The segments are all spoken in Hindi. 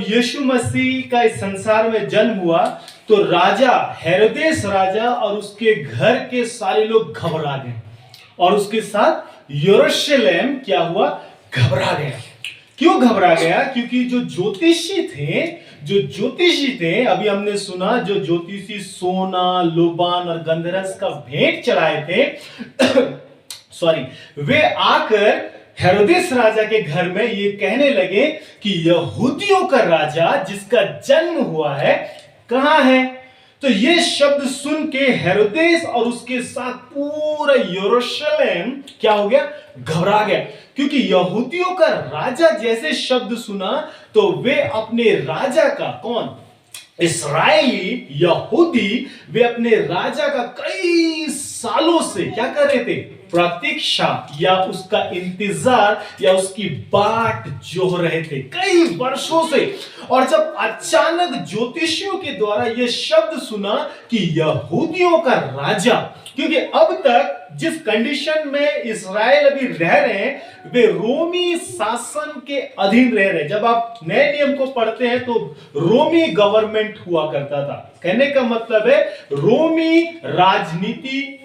जब यीशु मसीह का इस संसार में जन्म हुआ तो राजा हेरोदेस राजा और उसके घर के सारे लोग घबरा गए और उसके साथ यरूशलेम क्या हुआ, घबरा गया। क्यों घबरा गया? क्योंकि जो ज्योतिषी थे, अभी हमने सुना जो ज्योतिषी सोना, लोबान और गंधरस का भेंट चढ़ाए थे सॉरी, वे आकर हेरोदेस राजा के घर में ये कहने लगे कि यहूदियों का राजा जिसका जन्म हुआ है कहां है। तो ये शब्द सुन के हेरोदेस और उसके साथ पूरा यरूशलेम क्या हो गया, घबरा गया। क्योंकि यहूदियों का राजा जैसे शब्द सुना तो वे अपने राजा का, कौन, इस्राएली यहूदी, वे अपने राजा का कई सालों से क्या कर रहे थे, प्रतीक्षा या उसका इंतजार या उसकी बाट जोह रहे थे कई वर्षों से। और जब अचानक ज्योतिषियों के द्वारा यह शब्द सुना कि यहूदियों का राजा, क्योंकि अब तक जिस कंडीशन में इस्राएल अभी रह रहे हैं वे रोमी शासन के अधीन रह रहे हैं। जब आप नए नियम को पढ़ते हैं तो रोमी गवर्नमेंट हुआ करता था। कहने का मतलब है रोमी राजनीति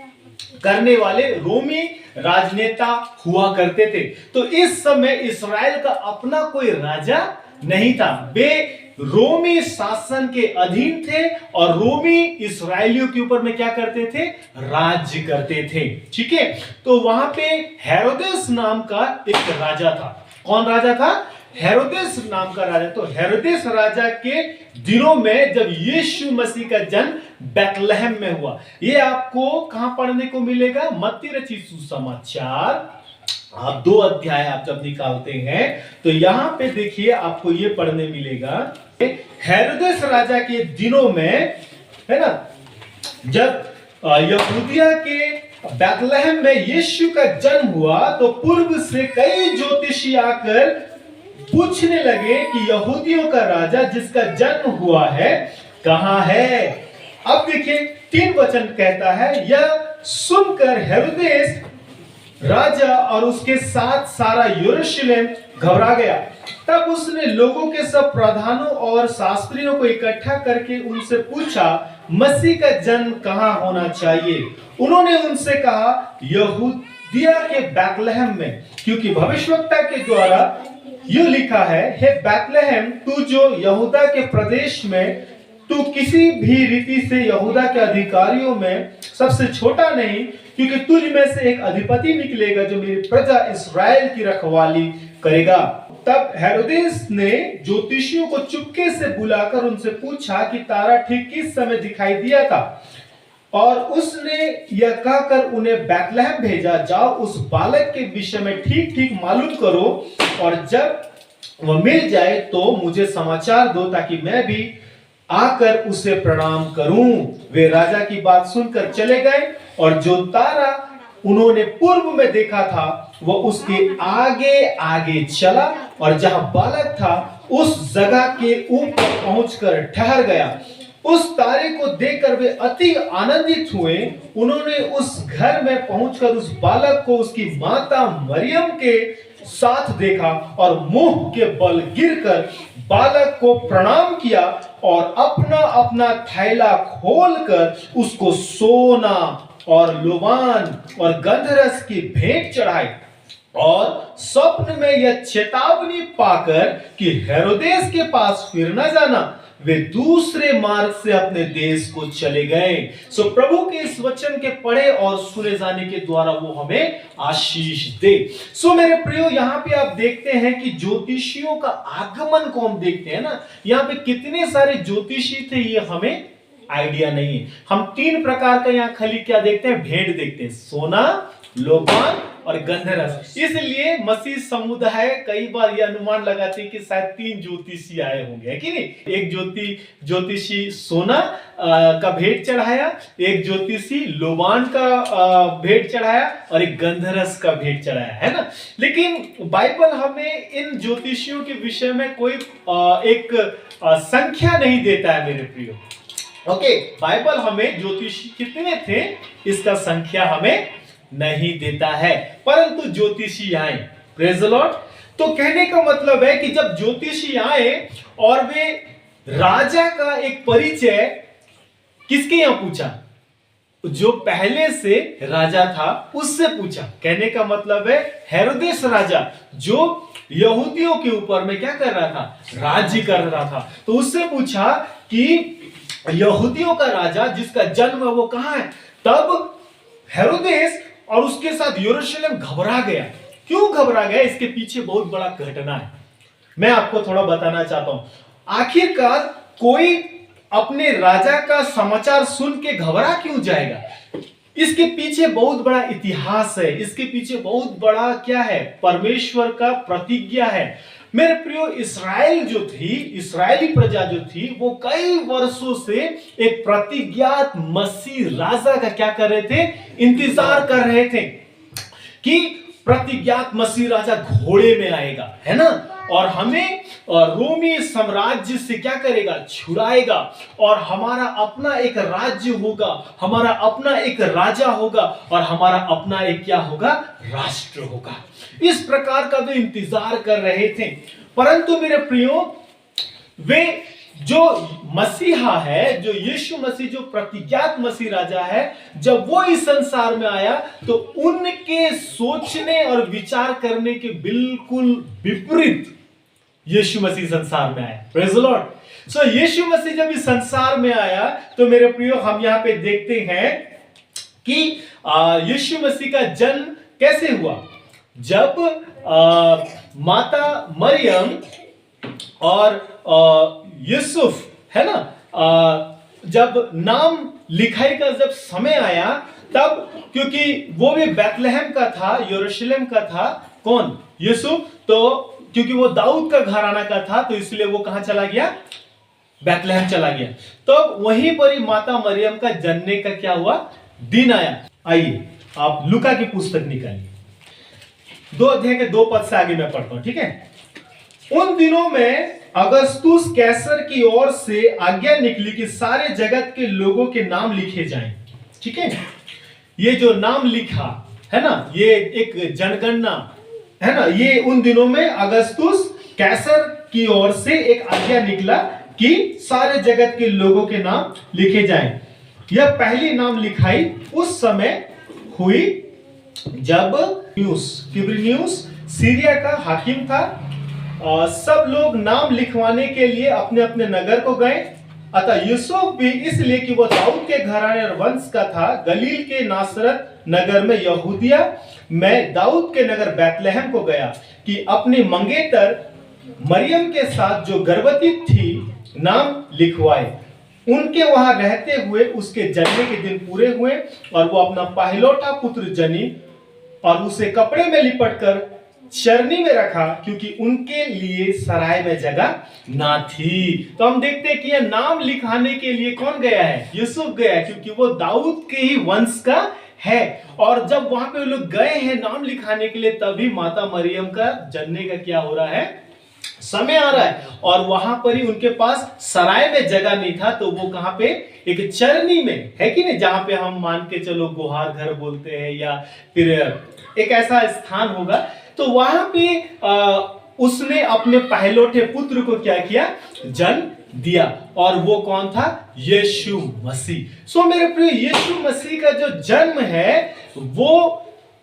करने वाले रोमी राजनेता हुआ करते थे। तो इस समय इस्राएल का अपना कोई राजा नहीं था, वे रोमी शासन के अधीन थे और रोमी इस्राएलियों के ऊपर में क्या करते थे, राज्य करते थे। ठीक है, तो वहां पे हेरोदेस नाम का एक राजा था। कौन राजा था? हेरोदेस नाम का राजा। तो हेरोदेस राजा के दिनों में जब यीशु मसीह का जन्म बैतलहम में हुआ, ये आपको कहां पढ़ने को मिलेगा, मत्ती रचित सुसमाचार, आप 2 अध्याय आप जब निकालते हैं तो यहां पे देखिए आपको ये पढ़ने मिलेगा, हेरोदेस राजा के दिनों में, है ना, जब यहूदिया के बैतलहम में यीशु का जन्म हुआ तो पूर्व से कई ज्योतिषी आकर पूछने लगे कि यहूदियों का राजा जिसका जन्म हुआ है कहां है। अब देखिए 3 वचन कहता है, यह सुनकर हेरोदेस राजा और उसके साथ सारा यरूशलेम घबरा गया। तब उसने लोगों के सब प्रधानों और शास्त्रियों को इकट्ठा करके उनसे पूछा, मसीह का जन्म कहां होना चाहिए। उन्होंने उनसे कहा, यहूदिया के बैतलहम में, क्योंकि भविष्यवक्ता के द्वारा यूं लिखा है, हे बैतलहम, तू जो यहूदा के प्रदेश में, तू किसी भी रीति से यहूदा के अधिकारियों में सबसे छोटा नहीं, क्योंकि तुझ में से एक अधिपति निकलेगा जो मेरी प्रजा इस्राएल की रखवाली करेगा। तब हेरोदेस ने ज्योतिषियों को चुपके से बुलाकर उनसे पूछा कि तारा ठीक किस समय दिखाई दिया था, और उसने यह कहकर उन्हें बैतलहम भेजा, जाओ उस बालक के विषय में ठीक ठीक मालूम करो, और जब वह मिल जाए तो मुझे समाचार दो ताकि मैं भी आकर उसे प्रणाम करूं। वे राजा की बात सुनकर चले गए और जो तारा उन्होंने पूर्व में देखा था वह उसके आगे आगे चला और जहां बालक था उस जगह के ऊपर पहुंचकर ठहर गया। उस तारे को देखकर वे अति आनंदित हुए। उन्होंने उस घर में पहुंचकर उस बालक को उसकी माता मरियम के साथ देखा और मुंह के बल गिरकर बालक को प्रणाम किया और अपना अपना थैला खोलकर उसको सोना और लोबान और गंधरस की भेंट चढ़ाई। और स्वप्न में यह चेतावनी पाकर कि हेरोदेस के पास फिर न जाना, वे दूसरे मार्ग से अपने देश को चले गए। सो प्रभु के इस वचन के पढ़े और सुने जाने के द्वारा वो हमें आशीष दे। सो मेरे प्रियो, यहाँ पे आप देखते हैं कि ज्योतिषियों का आगमन को हम देखते हैं ना, यहाँ पे कितने सारे ज्योतिषी थे ये हमें आइडिया नहीं है। हम 3 प्रकार का यहाँ खाली क्या देखते हैं, भेंट देखते हैं, सोना, लोबान और गंधरस। इसलिए मसीह समुदाय कई बार यह अनुमान लगाते हैं कि शायद 3 ज्योतिषी आए होंगे, है कि नहीं। एक ज्योतिषी सोना का भेंट चढ़ाया, एक ज्योतिषी लोबान का भेंट चढ़ाया और एक गंधरस का भेंट चढ़ाया, है ना। लेकिन बाइबल हमें इन ज्योतिषियों के विषय में कोई एक संख्या नहीं देता है मेरे प्रियो। ओके, बाइबल हमें ज्योतिषी कितने थे इसका संख्या हमें नहीं देता है, परंतु ज्योतिषी आए, प्रेज द लॉर्ड। तो कहने का मतलब है कि जब ज्योतिषी आए और वे राजा का एक परिचय किसके यहां पूछा, जो पहले से राजा था उससे पूछा। कहने का मतलब है हेरोदेस राजा जो यहूदियों के ऊपर में क्या कर रहा था, राज्य कर रहा था, तो उससे पूछा कि यहूदियों का राजा जिसका जन्म है वो कहां है। तब हेरोदेस और उसके साथ यरूशलेम घबरा गया। क्यों घबरा गया, इसके पीछे बहुत बड़ा घटना है, मैं आपको थोड़ा बताना चाहता हूं। आखिरकार कोई अपने राजा का समाचार सुन के घबरा क्यों जाएगा, इसके पीछे बहुत बड़ा इतिहास है, इसके पीछे बहुत बड़ा क्या है, परमेश्वर का प्रतिज्ञा है। मेरे प्रियो, इस्राएल जो थी, इस्राएली प्रजा जो थी, वो कई वर्षों से एक प्रतिज्ञात मसीह राजा का क्या कर रहे थे, इंतजार कर रहे थे कि प्रतिज्ञात मसीह राजा घोड़े में आएगा, है ना, और हमें रोमी साम्राज्य से क्या करेगा, छुड़ाएगा, और हमारा अपना एक राज्य होगा, हमारा अपना एक राजा होगा, और हमारा अपना एक क्या होगा, राष्ट्र होगा। इस प्रकार का वे इंतजार कर रहे थे। परंतु मेरे प्रियो, वे जो मसीहा है, जो यीशु मसीह, जो प्रतिज्ञात मसीह राजा है, जब वो इस संसार में आया तो उनके सोचने और विचार करने के बिल्कुल विपरीत यीशु मसीह संसार में आया। Praise the Lord. सो यीशु मसीह जब इस संसार में आया तो मेरे प्रियो, हम यहां पे देखते हैं कि यीशु मसीह का जन्म कैसे हुआ। जब माता मरियम और यूसुफ, है ना, जब नाम लिखाई का जब समय आया, तब क्योंकि वो भी बैतलहम का था, यरूशलेम का था, कौन, यूसुफ, तो क्योंकि वो दाऊद का घराना का था, तो इसलिए वो कहां चला गया, बैतलहम चला गया। तो वहीं पर ही माता मरियम का जन्मने का क्या हुआ, दिन आया। आइए आप लूका की पुस्तक निकालिए, 2 अध्याय के 2 पद से आगे मैं पढ़ता हूं, ठीक है। उन दिनों में अगस्तुस कैसर की ओर से आज्ञा निकली कि सारे जगत के लोगों के नाम लिखे जाएं, ठीक है। ये जो नाम लिखा है ना, ये एक जनगणना है ना, ये उन दिनों में अगस्तुस कैसर की ओर से एक आज्ञा निकला कि सारे जगत के लोगों के नाम लिखे जाएं। यह पहली नाम लिखाई उस समय हुई जब क्विरिनियुस सीरिया का हाकिम था। सब लोग नाम लिखवाने के लिए अपने अपने नगर को गए। अतः यूसुफ भी इसलिए कि वो दाऊद के घराने और वंश का था, गलील के नासरत नगर में यहूदिया में दाऊद के नगर बैतलहम को गया कि अपनी मंगेतर मरियम के साथ जो गर्भवती थी नाम लिखवाए। उनके वहां रहते हुए उसके जन्म के दिन पूरे हुए और वो अपना पहलौठा पुत्र जनी और उसे कपड़े में लिपटकर चरनी में रखा, क्योंकि उनके लिए सराय में जगह ना थी। तो हम देखते हैं कि यह नाम लिखाने के लिए कौन गया है, यूसुफ गया है, क्योंकि वो दाऊद के ही वंश का है। और जब वहां पे लोग गए हैं नाम लिखाने के लिए, तभी माता मरियम का जन्मने का क्या हो रहा है, समय आ रहा है। और वहां पर ही उनके पास सराय में जगह नहीं था, तो वो कहां पे, एक चरनी में, है कि नहीं, जहां पे हम मान के चलो गुहार घर बोलते हैं, या फिर एक ऐसा स्थान होगा। तो वहां पे उसने अपने पहलौठे पुत्र को क्या किया, जन्म दिया, और वो कौन था, यीशु मसीह। सो मेरे प्रिय, यीशु मसीह का जो जन्म है वो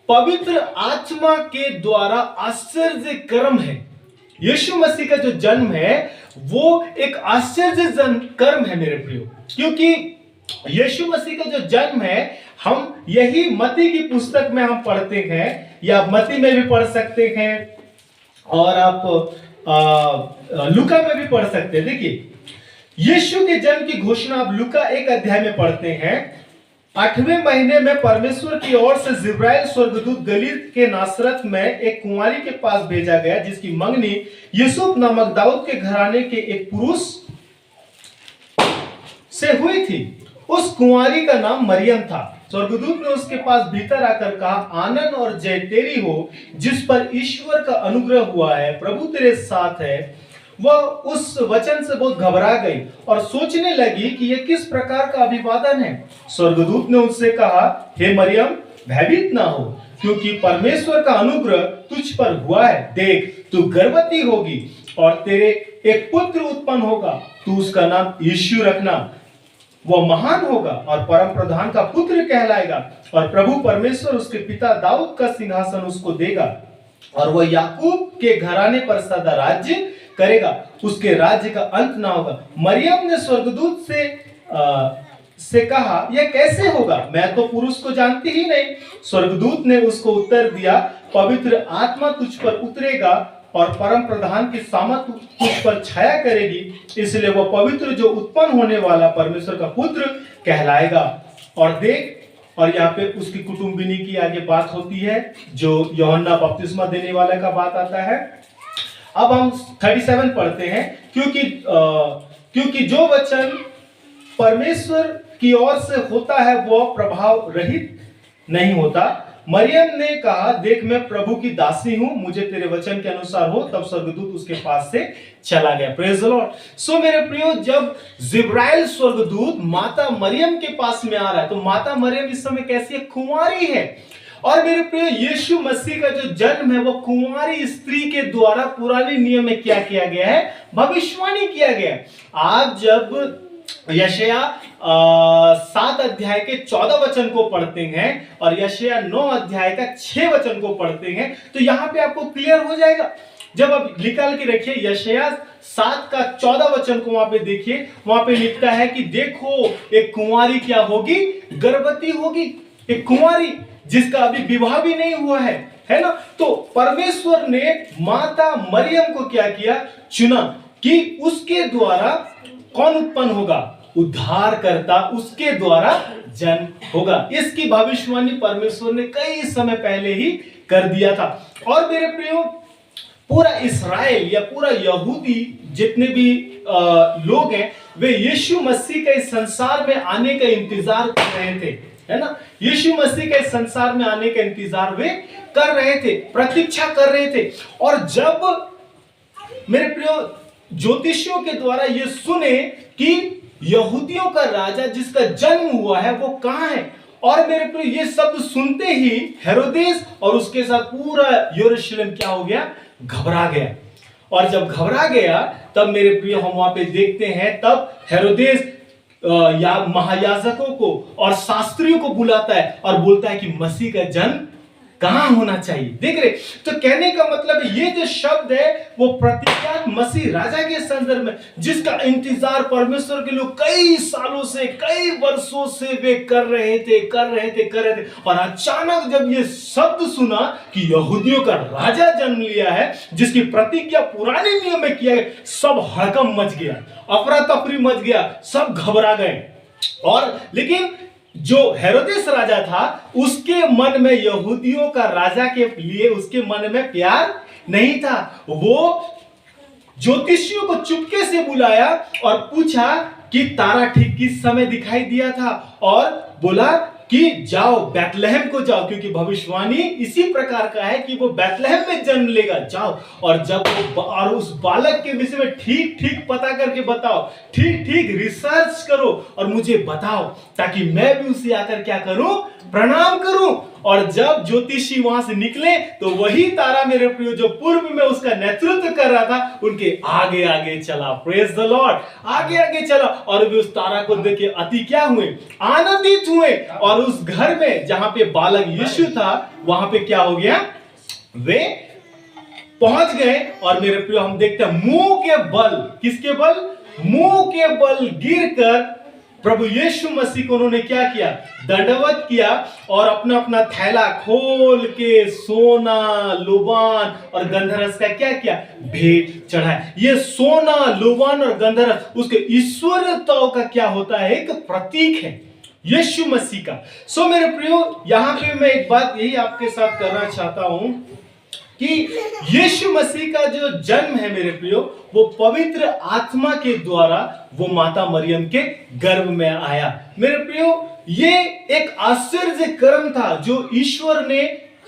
पवित्र आत्मा के द्वारा आश्चर्य कर्म है। यीशु मसीह का जो जन्म है वो एक आश्चर्य कर्म है मेरे प्रियो, क्योंकि यीशु मसीह का जो जन्म है, हम यही मत्ती की पुस्तक में हम पढ़ते हैं, या मत्ती में भी पढ़ सकते हैं, और आप लूका में भी पढ़ सकते हैं। देखिए, यीशु के जन्म की घोषणा आप लूका 1 अध्याय में पढ़ते हैं। 8वें महीने में परमेश्वर की ओर से जिब्राइल स्वर्गदूत गलील के नासरत में एक कुंवारी के पास भेजा गया, जिसकी मंगनी यूसुफ नामक दाऊद के घराने के एक पुरुष से हुई थी। उस कुंवारी का नाम मरियम था। स्वर्गदूत ने उसके पास भीतर आकर कहा, आनंद और जय तेरी हो, जिस पर ईश्वर का अनुग्रह हुआ है, प्रभु तेरे साथ है। वह उस वचन से बहुत घबरा गई और सोचने लगी कि यह किस प्रकार का अभिवादन है। स्वर्गदूत ने उससे कहा, हे मरियम, भयभीत ना हो, क्योंकि परमेश्वर का अनुग्रह तुझ पर हुआ है। देख, तू गर्भवती होगी और तेरे एक पुत्र उत्पन्न होगा, तू उसका नाम यीशु रखना। वह महान होगा और परम प्रधान का पुत्र कहलाएगा, और प्रभु परमेश्वर उसके पिता दाऊद का सिंहासन उसको देगा, और वह याकूब के घराने पर सदा राज्य करेगा, उसके राज्य का अंत ना होगा। मरियम ने स्वर्गदूत से कहा, यह कैसे होगा? मैं तो पुरुष को जानती ही नहीं। स्वर्गदूत ने उसको उत्तर दिया, पवित्र आत्मा तुझ पर उतरेगा और परम प्रधान की सामर्थ तुझ पर छाया करेगी, इसलिए वह पवित्र जो उत्पन्न होने वाला परमेश्वर का पुत्र कहलाएगा। और देख, और यहाँ पे उसकी कुटुंबिनी की आगे बात होती है, जो यूहन्ना बपतिस्मा देने वाले का बात आता है। अब हम 37 पढ़ते हैं, क्योंकि जो वचन परमेश्वर की ओर से होता है वह प्रभाव रहित नहीं होता। मरियम ने कहा, देख मैं प्रभु की दासी हूं, मुझे तेरे वचन के अनुसार हो। तब स्वर्गदूत उसके पास से चला गया। Praise the Lord. सो मेरे प्रियो, जब जिब्राइल स्वर्गदूत माता मरियम के पास में आ रहा है, तो माता मरियम इस समय कैसी है? कुंवारी है। और मेरे प्रियो, यीशु मसीह का जो जन्म है वो कुंवारी स्त्री के द्वारा पुराने नियम में क्या किया गया है? भविष्यवाणी किया गया है। आप जब यशाया 7 अध्याय के 14 वचन को पढ़ते हैं और यशाया 9 अध्याय का 6 वचन को पढ़ते हैं, तो यहां पे आपको क्लियर हो जाएगा। जब आप निकाल के रखिए यशाया 7 का 14 वचन को वहां पे देखिए, वहां पे लिखता है कि देखो एक कुंवारी क्या होगी? गर्भवती होगी। एक कुंवारी जिसका अभी विवाह भी नहीं हुआ है ना? तो परमेश्वर ने माता मरियम को क्या किया? चुना कि उसके द्वारा कौन उत्पन्न होगा? उद्धारकर्ता उसके द्वारा जन्म होगा। इसकी भविष्यवाणी परमेश्वर ने कई समय पहले ही कर दिया था। और मेरे प्रियो, पूरा इस्राएल या पूरा यहूदी जितने भी लोग हैं, वे यीशु मसीह के इस संसार में आने का इंतजार कर रहे थे, है ना? यीशु मसीह के संसार में आने का इंतजार वे कर रहे थे, प्रतीक्षा कर रहे थे। और जब मेरे प्रियो ज्योतिषियों के द्वारा ये सुने कि यहूदियों का राजा जिसका जन्म हुआ है वो कहां है, और मेरे प्रियो ये शब्द सुनते ही हेरोदेस और उसके साथ पूरा यरूशलेम क्या हो गया? घबरा गया। और जब घबरा गया तब मेरे प्रियो हम वहां पे देखते हैं, तब हेरोदेस या महायाजकों को और शास्त्रियों को बुलाता है और बोलता है कि मसीह का जन्म कहां होना चाहिए। देख रहे, तो कहने का मतलब ये जो शब्द है वो प्रतीकात्मक मसीह राजा के संदर्भ में, जिसका इंतजार परमेश्वर के लोग कई सालों से, कई वर्षों से वे कर रहे थे। और अचानक जब ये शब्द सुना कि यहूदियों का राजा जन्म लिया है, जिसकी प्रतिज्ञा पुराने नियम में किया गया, सब हड़कंप मच गया, अफरा तफरी मच गया, सब घबरा गए। और लेकिन जो हेरोदेस राजा था, उसके मन में यहूदियों का राजा के लिए उसके मन में प्यार नहीं था। वो ज्योतिषियों को चुपके से बुलाया और पूछा कि तारा ठीक किस समय दिखाई दिया था, और बोला कि जाओ बैतलहम को जाओ, क्योंकि भविष्यवाणी इसी प्रकार का है कि वो बैतलहम में जन्म लेगा। जाओ और जब वो और उस बालक के विषय में ठीक ठीक पता करके बताओ, ठीक ठीक रिसर्च करो और मुझे बताओ, ताकि मैं भी उसे आकर क्या करूं? प्रणाम करूं। और जब ज्योतिषी वहां से निकले तो वही तारा मेरे प्रियो जो पूर्व में उसका नेतृत्व कर रहा था, उनके आगे आगे चला। Praise the Lord. आगे आगे चला और वे उस तारा को देख के अति क्या हुए? आनंदित हुए। और उस घर में जहां पे बालक यीशु था, वहां पे क्या हो गया? वे पहुंच गए। और मेरे प्रियो हम देखते हैं मुंह के बल, किसके बल? मुंह के बल गिरकर प्रभु यीशु मसीह को उन्होंने क्या किया? दंडवत किया और अपना अपना थैला खोल के सोना, लोबान और गंधरस का क्या किया? भेंट चढ़ाया। ये सोना, लोबान और गंधरस उसके ईश्वरत्व का क्या होता है? एक प्रतीक है यीशु मसीह का। सो मेरे प्रियो, यहां पे मैं एक बात यही आपके साथ करना चाहता हूं कि यीशु मसीह का जो जन्म है मेरे प्रियो, वो पवित्र आत्मा के द्वारा वो माता मरियम के गर्भ में आया। मेरे प्रियो, ये एक आश्चर्य कर्म था जो ईश्वर ने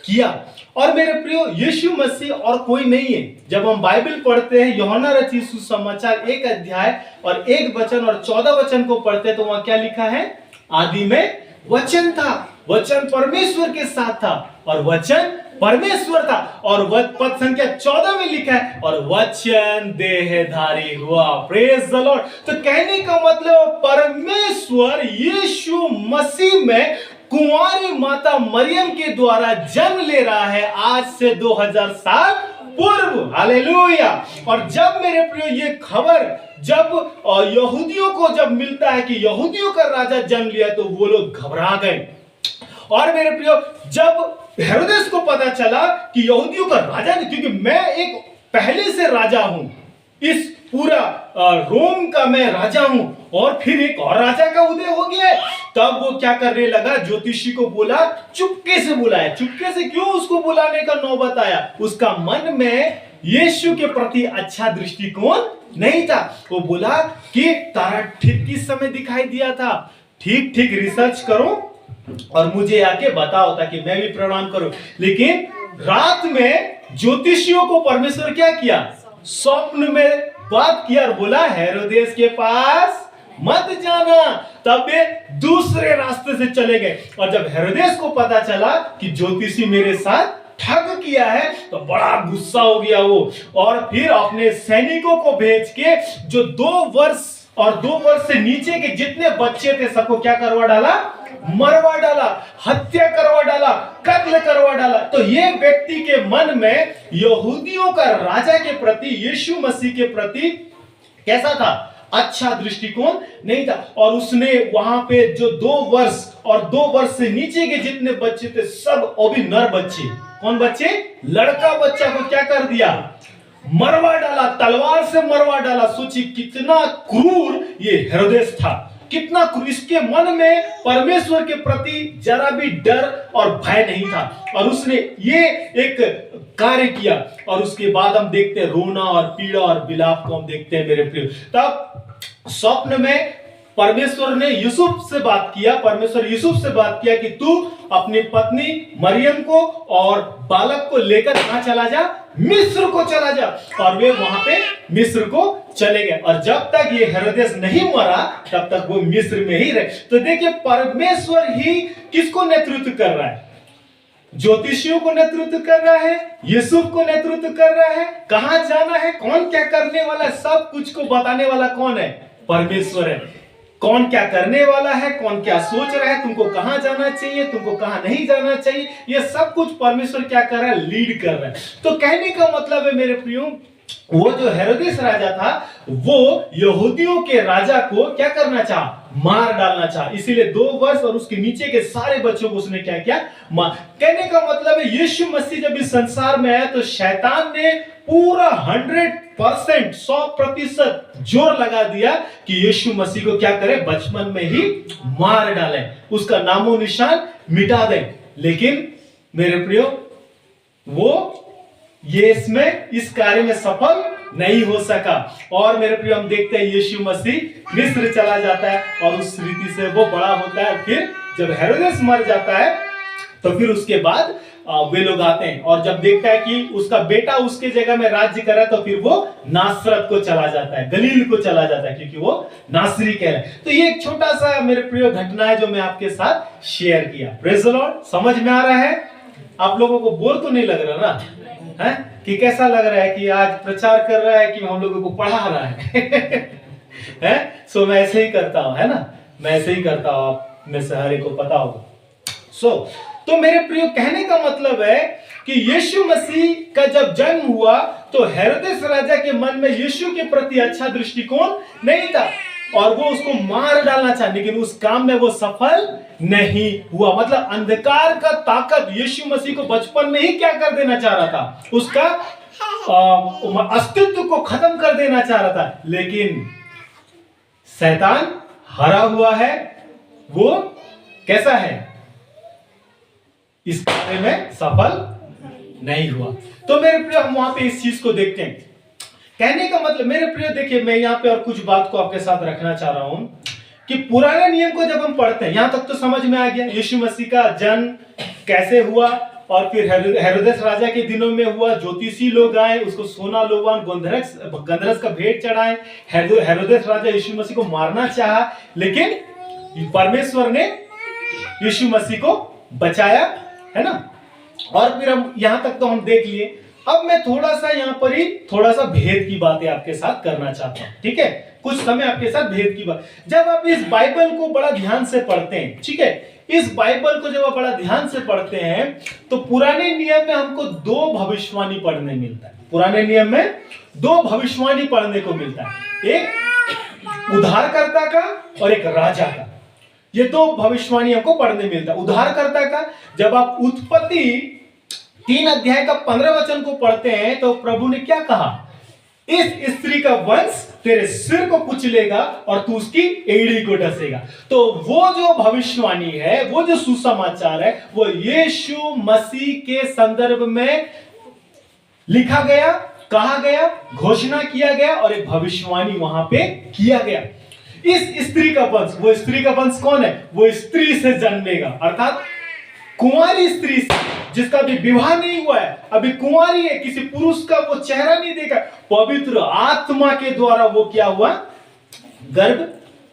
किया। और मेरे प्रियो, यीशु मसीह और कोई नहीं है। जब हम बाइबल पढ़ते हैं, यूहन्ना रचित सुसमाचार 1 अध्याय और 1 वचन और 14 वचन को पढ़ते हैं, तो वहां क्या लिखा है? आदि में वचन था, वचन परमेश्वर के साथ था और वचन परमेश्वर था, और पद संख्या 14 में लिखा है और वचन देहधारी हुआ। Praise the Lord. तो कहने का मतलब परमेश्वर यीशु मसीह में कुंवारी माता मरियम के द्वारा जन्म ले रहा है आज से 2000 साल पूर्व। हालेलुया। और जब मेरे प्रियो ये खबर जब यहूदियों को जब मिलता है कि यहूदियों का राजा जन्म लिया तो वो लोग घबरा गए। और मेरे प्रियो जब हेरोदेस को पता चला कि यहूदियों का राजा, क्योंकि मैं एक पहले से राजा हूं, इस पूरा रोम का मैं राजा हूं, और फिर एक और राजा का उदय हो गया है, तब वो क्या करने लगा, ज्योतिषी को बोला, चुपके से बुलाया। चुपके से क्यों उसको बुलाने का नौबत आया? उसका मन में यीशु के प्रति अच्छा दृष्टिकोण नहीं था। वो बोला कि तारा ठीक किस समय दिखाई दिया था, ठीक ठीक रिसर्च करो और मुझे आके बताओ ताकि मैं भी प्रणाम करूं। लेकिन रात में ज्योतिषियों को परमेश्वर क्या किया, स्वप्न में बात किया और बोला हेरोदेस के पास मत जाना। तब वे दूसरे रास्ते से चले गए। और जब हेरोदेस को पता चला कि ज्योतिषी मेरे साथ ठग किया है तो बड़ा गुस्सा हो गया वो, और फिर अपने सैनिकों को भेज के जो 2 वर्ष और 2 वर्ष से नीचे के जितने बच्चे थे सबको क्या करवा डाला, मरवा डाला, हत्या करवा डाला, कत्ल करवा डाला। तो ये व्यक्ति के मन में यहूदियों का राजा के प्रति, यीशु मसीह के प्रति कैसा था, अच्छा दृष्टिकोण नहीं था। और उसने वहां पे जो 2 वर्ष और 2 वर्ष से नीचे के जितने बच्चे थे सब, वो भी नर बच्चे, कौन बच्चे, लड़का बच्चा को क्या कर दिया, मरवा डाला, तलवार से मरवा डाला। सोचिए कितना क्रूर ये हेरोदेस था, कितना क्रूर। इसके मन में परमेश्वर के प्रति जरा भी डर और भय नहीं था, और उसने ये एक कार्य किया। और उसके बाद हम देखते हैं रोना और पीड़ा और विलाप को हम देखते हैं मेरे प्रिय। तब स्वप्न में परमेश्वर ने यूसुफ से बात किया, परमेश्वर यूसुफ से बात किया कि तू अपनी पत्नी मरियम को और बालक को लेकर कहां चला जा, मिस्र को चला जा। और वे वहां पे मिस्र को चले गए, और जब तक ये हेरोदेस नहीं मरा तब तक वो मिस्र में ही रहे। तो देखिए परमेश्वर ही किसको नेतृत्व कर रहा है, ज्योतिषियों को नेतृत्व कर रहा है, यूसुफ को नेतृत्व कर रहा है, कहां जाना है, कौन क्या करने वाला है, सब कुछ को बताने वाला कौन है, परमेश्वर है। कौन क्या करने वाला है, कौन क्या सोच रहा है, तुमको कहां जाना चाहिए, तुमको कहां नहीं जाना चाहिए, ये सब कुछ परमेश्वर क्या कर रहा है, लीड कर रहा है। तो कहने का मतलब है मेरे प्रियो, वो जो हेरोदेस राजा था वो यहूदियों के राजा को क्या करना चाहा, मार डालना चाहा। इसीलिए 2 वर्ष और उसके नीचे के सारे बच्चों को उसने क्या किया, मार। कहने का मतलब है यीशु मसीह जब इस संसार में आया तो शैतान ने पूरा 100%, 100% जोर लगा दिया कि यीशु मसीह को क्या करे, बचपन में ही मार डाले, उसका नामो निशान मिटा दे। लेकिन मेरे प्रियो वो ये इसमें इस कार्य में सफल नहीं हो सका। और मेरे प्रिय हम देखते हैं यीशु मसीह मिस्र चला जाता है और उस रीति से वो बड़ा होता है। फिर जब हेरोदेस मर जाता है तो फिर उसके बाद वे लोग आते हैं और जब देखता है कि उसका बेटा उसके जगह में राज्य कर रहा है तो फिर वो नासरत को चला जाता है, गलील को चला जाता है, क्योंकि वो नासरी कह रहा है। तो ये एक छोटा सा मेरे प्रिय घटना है जो मैं आपके साथ शेयर किया। Praise the Lord. समझ में आ रहा है? आप लोगों को बोर तो नहीं लग रहा ना, है कि कैसा लग रहा है कि आज प्रचार कर रहा है कि हम लोगों को पढ़ा रहा है सो मैं ऐसे ही करता हूं, है ना, मैं ऐसे ही करता हूं, आप में से हर एक को पता होगा। तो मेरे प्रिय कहने का मतलब है कि यीशु मसीह का जब जन्म हुआ तो हेरोदेस राजा के मन में यीशु के प्रति अच्छा दृष्टिकोण नहीं था और वो उसको मार डालना चाहा, लेकिन उस काम में वो सफल नहीं हुआ। मतलब अंधकार का ताकत यीशु मसीह को बचपन में ही क्या कर देना चाह रहा था, उसका अस्तित्व को खत्म कर देना चाह रहा था। लेकिन शैतान हरा हुआ है, वो कैसा है, इस कार्य में सफल नहीं हुआ। तो मेरे प्रिय हम वहां पे इस चीज को देखते हैं। कहने का मतलब मेरे प्रिय देखिए, मैं यहाँ पे और कुछ बात को आपके साथ रखना चाह रहा हूं कि पुराने नियम को जब हम पढ़ते हैं, यहां तक तो समझ में आ गया यीशु मसीह का जन्म कैसे हुआ और फिर हेरोदेस राजा के दिनों में हुआ, ज्योतिषी लोग आए, उसको सोना लोबान गंधरस का भेंट चढ़ाए, हेरोदेस राजा यीशु मसीह को मारना चाहा, लेकिन परमेश्वर ने यीशु मसीह को बचाया, है ना। और फिर हम यहां तक तो हम देख लिए। अब मैं थोड़ा सा यहां पर ही थोड़ा सा भेद की बातें आपके साथ करना चाहता हूं, ठीक है? कुछ समय आपके साथ भेद की बात, जब आप इस बाइबल को बड़ा ध्यान से पढ़ते हैं, ठीक है, इस बाइबल को जब आप बड़ा ध्यान से पढ़ते हैं तो पुराने नियम में हमको दो भविष्यवाणी पढ़ने मिलता है। पुराने नियम में दो भविष्यवाणी पढ़ने को मिलता है, एक उद्धारकर्ता का और एक राजा का। ये दो भविष्यवाणी हमको पढ़ने मिलता है। उद्धारकर्ता का, जब आप उत्पत्ति 3 अध्याय का 15 वचन को पढ़ते हैं तो प्रभु ने क्या कहा? इस स्त्री का वंश तेरे सिर को कुचलेगा और तू उसकी एड़ी को डसेगा। तो वो जो भविष्यवाणी है, वो जो सुसमाचार है, वो यीशु मसीह के संदर्भ में लिखा गया, कहा गया, घोषणा किया गया और एक भविष्यवाणी वहां पे किया गया। इस स्त्री का वंश, वो स्त्री का वंश कौन है? वो स्त्री से जन्मेगा, अर्थात कुंवारी स्त्री से, जिसका भी विवाह नहीं हुआ है, अभी कुंवारी है, किसी पुरुष का वो चेहरा नहीं देखा, पवित्र आत्मा के द्वारा वो क्या हुआ? गर्भ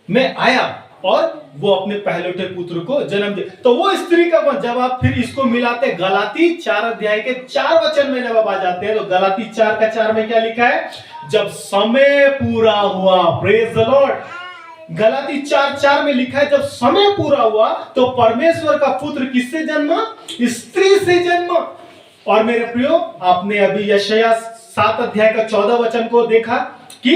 में आया और वो अपने पहलौठे पुत्र को जन्म दे। तो वो स्त्री का वंश, जब आप फिर इसको मिलाते गलाती 4 अध्याय के 4 वचन में जब आप आ जाते हैं तो गलाती 4 का 4 में क्या लिखा है? जब समय पूरा हुआ, प्रेज द लॉर्ड। गलाती 4:4 में लिखा है, जब समय पूरा हुआ तो परमेश्वर का पुत्र किससे जन्मा? स्त्री से जन्मा। और मेरे प्रियो, आपने अभी यशायाह 7 अध्याय का 14 वचन को देखा कि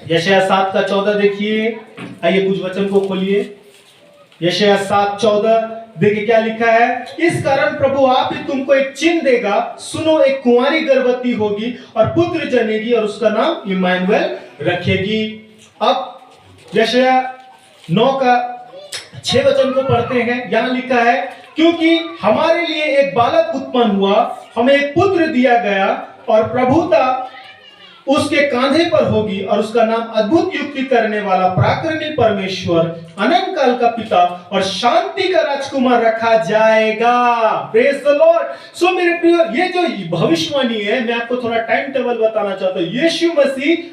यशायाह 7 का 14 देखिए, आइए कुछ वचन को खोलिए। यशायाह 7:14 देखिए क्या लिखा है? इस कारण प्रभु आप ही तुमको एक चिन्ह देगा, सुनो, एक कुंवारी गर्भवती होगी और पुत्र जनेगी और उसका नाम इम्मानुएल रखेगी। अब यशायाह 9 का 6 वचन को पढ़ते हैं, यहां लिखा है, क्योंकि हमारे लिए एक बालक उत्पन्न हुआ, हमें एक पुत्र दिया गया और प्रभुता उसके कांधे पर होगी और उसका नाम अद्भुत युक्ति करने वाला, पराक्रमी परमेश्वर, अनंत काल का पिता और शांति का राजकुमार रखा जाएगा। Praise the Lord. सो मेरे प्रियो, ये जो भविष्यवाणी है, मैं आपको थोड़ा टाइम टेबल बताना चाहता हूं। यीशु मसीह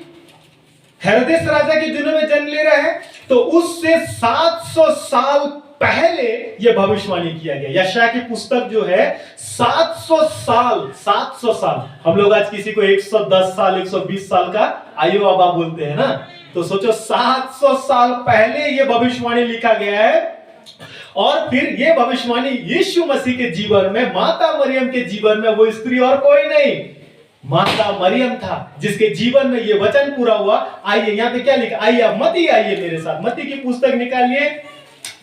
हेरोदेस राजा के दिनों में जन्म ले रहा है, तो उससे 700 साल पहले यह भविष्यवाणी किया गया। यशायाह की पुस्तक जो है 700 साल, हम लोग आज किसी को 110 साल 120 साल का आयु बाबा बोलते हैं ना, तो सोचो 700 साल पहले यह भविष्यवाणी लिखा गया है। और फिर यह भविष्यवाणी यीशु मसीह के जीवन में, माता मरियम के जीवन में, वो स्त्री और कोई नहीं, माता मरियम था जिसके जीवन में ये वचन पूरा हुआ। आइए यहाँ पे क्या लिखा, आइए आप मती, आइए मेरे साथ मती की पुस्तक निकालिए,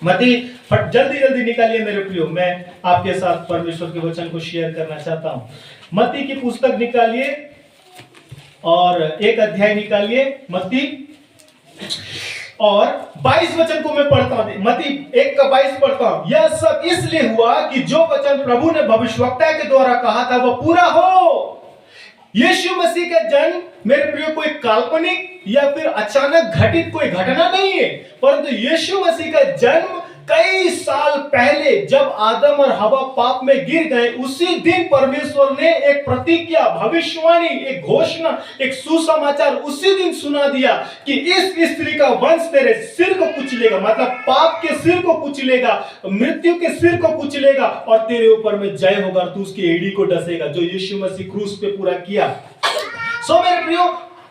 मती जल्दी जल्दी निकालिए मेरे प्रियो, मैं आपके साथ परमेश्वर के वचन को शेयर करना चाहता हूं। मती की पुस्तक निकालिए और 1 अध्याय निकालिए मती, और 22 वचन को मैं पढ़ता हूं। मती 1 का 22 पढ़ता हूं। यह सब इसलिए हुआ कि जो वचन प्रभु ने भविष्यवक्ता के द्वारा कहा था वह पूरा हो। यीशु मसीह का जन्म मेरे प्रियो कोई काल्पनिक या फिर अचानक घटित कोई घटना नहीं है, परंतु यीशु मसीह का जन्म कई साल पहले, जब आदम और हवा पाप में गिर गए, उसी दिन परमेश्वर ने एक प्रतिज्ञा, भविष्यवाणी, एक घोषणा, एक सुसमाचार उसी दिन सुना दिया कि इस स्त्री का वंश तेरे सिर को कुचलेगा, मतलब पाप के सिर को कुचलेगा, मृत्यु के सिर को कुचलेगा और तेरे ऊपर में जय होगा, तू उसकी एड़ी को डसेगा, जो यीशु मसीह क्रूस पे पूरा किया। सो मेरे प्रियो,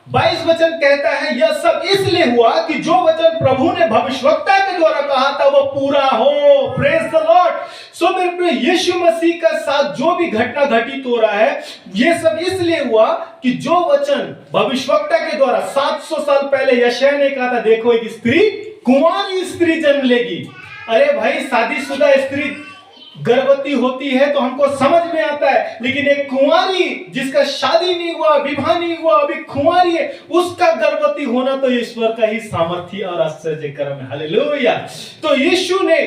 22 वचन कहता है, यह सब इसलिए हुआ कि जो वचन प्रभु ने भविष्यवक्ता के द्वारा कहा था वह पूरा हो। Praise the Lord. सो मेरे प्रिय, यीशु मसीह का साथ जो भी घटना घटित हो रहा है, यह सब इसलिए हुआ कि जो वचन भविष्यवक्ता के द्वारा 700 साल पहले यशायाह ने कहा था, देखो एक स्त्री, कुंवारी स्त्री जन्म लेगी। अरे भाई, शादीशुदा स्त्री गर्भवती होती है तो हमको समझ में आता है, लेकिन एक कुंवारी जिसका शादी नहीं हुआ, विवाह नहीं हुआ, अभी कुंवारी है, उसका गर्भवती होना तो ईश्वर का ही सामर्थ्य और आश्चर्य कर्म है। हालेलुया। तो यीशु ने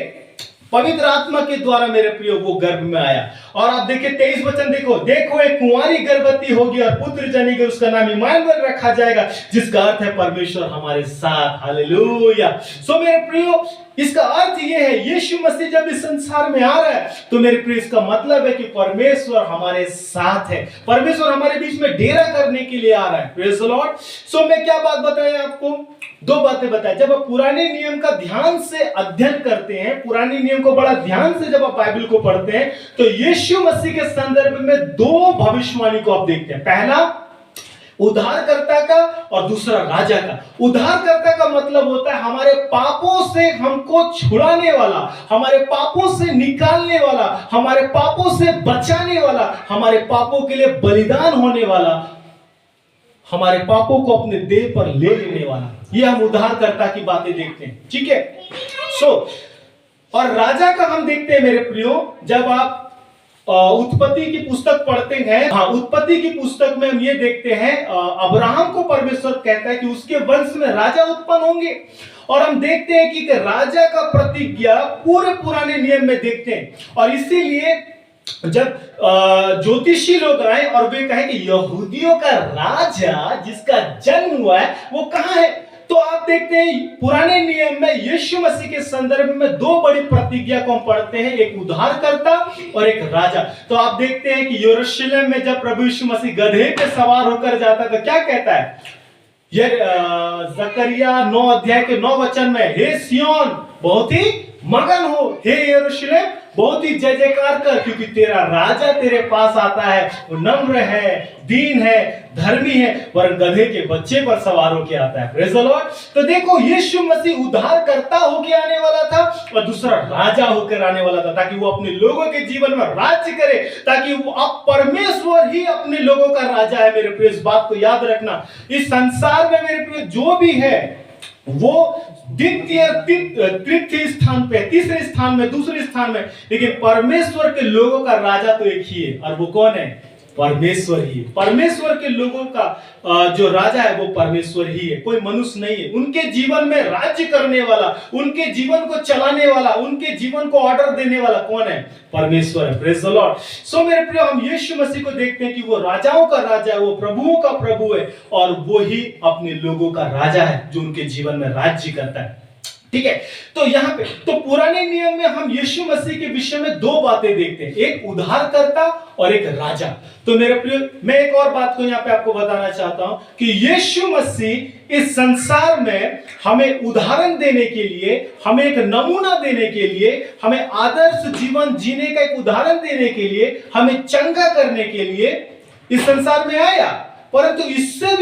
पवित्र आत्मा के द्वारा मेरे प्रियो वो गर्भ में आया। और आप देखिए 23 वचन देखो एक कुंवारी गर्भवती होगी और पुत्र जनेगी, उसका नाम इम्मानुएल रखा जाएगा, जिसका अर्थ है परमेश्वर हमारे साथ। हालेलुया। सो मेरे प्रियो, इसका अर्थ ये है, यीशु मसीह जब इस संसार में आ रहा है तो मेरे प्रिय इसका मतलब है कि परमेश्वर हमारे साथ है, परमेश्वर हमारे बीच में डेरा करने के लिए आ रहा है। Praise the Lord. सो मैं क्या बात बताया आपको, 2 बातें बताई। जब आप पुराने नियम का ध्यान से अध्ययन करते हैं, पुराने नियम को बड़ा ध्यान से जब आप बाइबल को पढ़ते हैं, तो यीशु यीशु मसीह के संदर्भ में दो भविष्यवाणी को आप देखते हैं। पहला उद्धारकर्ता का और दूसरा राजा का। उद्धारकर्ता का मतलब होता है हमारे पापों से हमको छुड़ाने वाला, हमारे पापों से निकालने वाला, हमारे पापों से बचाने वाला, हमारे पापों के लिए बलिदान होने वाला, हमारे पापों को अपने देह पर ले लेने वाला। ये हम उद्धारकर्ता की बातें देखते हैं, ठीक है। और राजा का हम देखते हैं मेरे प्रियो, जब आप उत्पत्ति की पुस्तक पढ़ते हैं, हाँ, उत्पत्ति की पुस्तक में हम ये देखते हैं अब्राहम को परमेश्वर कहता है कि उसके वंश में राजा उत्पन्न होंगे। और हम देखते हैं कि राजा का प्रतिज्ञा पूरे पुराने नियम में देखते हैं। और इसीलिए जब ज्योतिषी लोग आए और वे कहे कि यहूदियों का राजा जिसका जन्म हुआ है वो कहां है, तो आप देखते हैं पुराने नियम में यीशु मसीह के संदर्भ में दो बड़ी प्रतिज्ञा को हम पढ़ते हैं, एक उद्धारकर्ता और एक राजा। तो आप देखते हैं कि यरूशलेम में जब प्रभु यीशु मसीह गधे पे सवार होकर जाता है तो क्या कहता है, ये जकरिया 9 अध्याय के 9 वचन में, हे सिय्योन बहुत ही मगन हो, हे यरूशलेम बहुत ही जय जयकार कर, क्योंकि तेरा राजा तेरे पास आता है, वो नम्र है, दीन है, धर्मी है, पर गधे के बच्चे पर सवार होकर आता है। Praise the Lord. तो देखो यीशु मसीह उद्धारकर्ता होकर आने वाला था और दूसरा राजा होकर आने वाला था, ताकि वो अपने लोगों के जीवन में राज्य करे, ताकि वो अब परमेश्वर ही अपने लोगों का राजा है। मेरे प्रिय, इस बात को याद रखना, इस संसार में मेरे प्रिय जो भी है वो द्वितीय तृतीय स्थान पे, तीसरे स्थान में, दूसरे स्थान में, लेकिन परमेश्वर के लोगों का राजा तो एक ही है, और वो कौन है, परमेश्वर ही है। परमेश्वर के लोगों का जो राजा है वो परमेश्वर ही है, कोई मनुष्य नहीं है। उनके जीवन में राज्य करने वाला, उनके जीवन को चलाने वाला, उनके जीवन को ऑर्डर देने वाला कौन है, परमेश्वर है। Praise the Lord. सो मेरे प्रिय, हम यीशु मसीह को देखते हैं कि वो राजाओं का राजा है, वो प्रभुओं का प्रभु है, और वो ही अपने लोगों का राजा है जो उनके जीवन में राज्य करता है, ठीक है। तो यहाँ पे तो पुराने नियम में हम यीशु मसीह के विषय में दो बातें देखते हैं, एक उद्धारकर्ता और एक राजा। तो मेरे प्रिय, मैं एक और बात को यहाँ पे आपको बताना चाहता हूं कि यीशु मसीह इस संसार में हमें उदाहरण देने के लिए, हमें एक नमूना देने के लिए, हमें आदर्श जीवन जीने का एक उदाहरण देने के लिए, हमें चंगा करने के लिए इस संसार में आया। परंतु इससे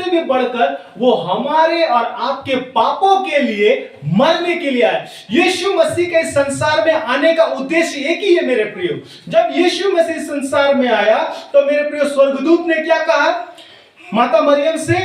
भी बढ़कर वो हमारे और आपके पापों के लिए मरने के लिए आए। यीशु मसीह के संसार में आने का उद्देश्य एक ही है मेरे प्रियो। जब यीशु मसीह संसार में आया तो मेरे प्रियो, स्वर्गदूत ने क्या कहा माता मरियम से,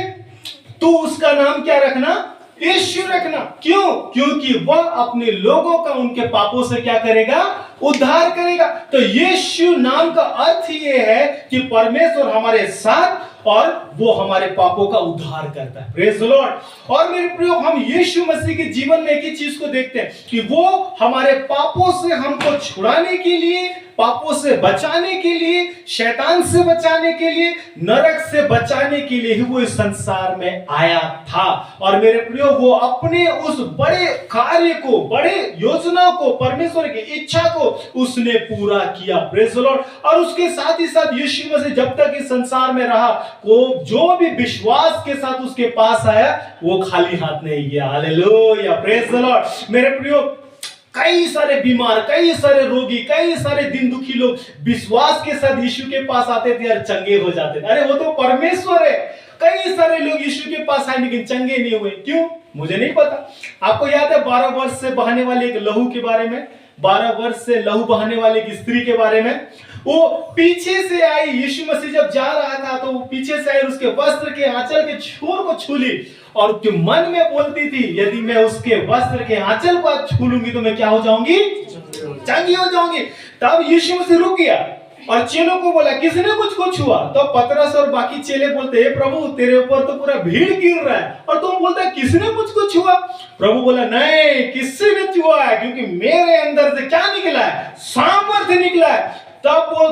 तू उसका नाम क्या रखना, यीशु रखना। क्यों? क्योंकि वह अपने लोगों का उनके पापों से क्या करेगा, उद्धार करेगा। तो यीशु नाम का अर्थ ये है कि परमेश्वर हमारे साथ और वो हमारे पापों का उद्धार करता है। Praise the Lord. और मेरे प्रियो, हम यीशु मसीह के जीवन में एक ही चीज को देखते हैं कि वो हमारे पापों से हमको छुड़ाने के लिए, पापों से बचाने के लिए, शैतान से बचाने के लिए, नरक से बचाने के लिए ही वो इस संसार में आया था। और मेरे प्रियो, वो अपने उस बड़े कार्य को, बड़े योजना को, परमेश्वर की इच्छा को उसने पूरा किया। Praise the Lord. और उसके साथ ही साथ यीशु मसीह जब तक इस संसार में रहा, वो जो भी विश्वास के साथ उसके पास आया वो खाली हाथ नहीं गया। Hallelujah, praise the Lord. मेरे प्रियो, कई सारे बीमार, कई सारे रोगी, कई सारे दिन दुखी लोग विश्वास के साथ यीशु के पास आते थे और चंगे हो जाते थे। अरे वो तो परमेश्वर है। कई सारे लोग यीशु के पास आए लेकिन चंगे नहीं हुए। क्यों? मुझे नहीं पता। आपको याद है 12 वर्ष से बहने वाले एक लहू के बारे में, 12 वर्ष से लहू बहाने वाले एक स्त्री के बारे में? वो पीछे से आई, यीशु मसीह जब जा रहा था तो वो पीछे से आई, उसके वस्त्र के आंचल के छोर को छू ली, और जो मन में बोलती थी, यदि मैं उसके वस्त्र के आंचल को छू लूंगी तो मैं क्या हो जाऊंगी, चंगी हो जाऊंगी। तब यीशु मसीह रुक गया और चेलों को बोला, किसने मुझको छुआ? तो पतरस और बाकी चेले बोलते, हे प्रभु, तेरे ऊपर तो पूरा भीड़ गिर रहा है और तुम बोलते किसने मुझको छुआ? प्रभु बोला, नहीं, किसी ने छुआ है, क्योंकि मेरे अंदर से क्या निकला है, सामर्थ्य निकला है। तब वो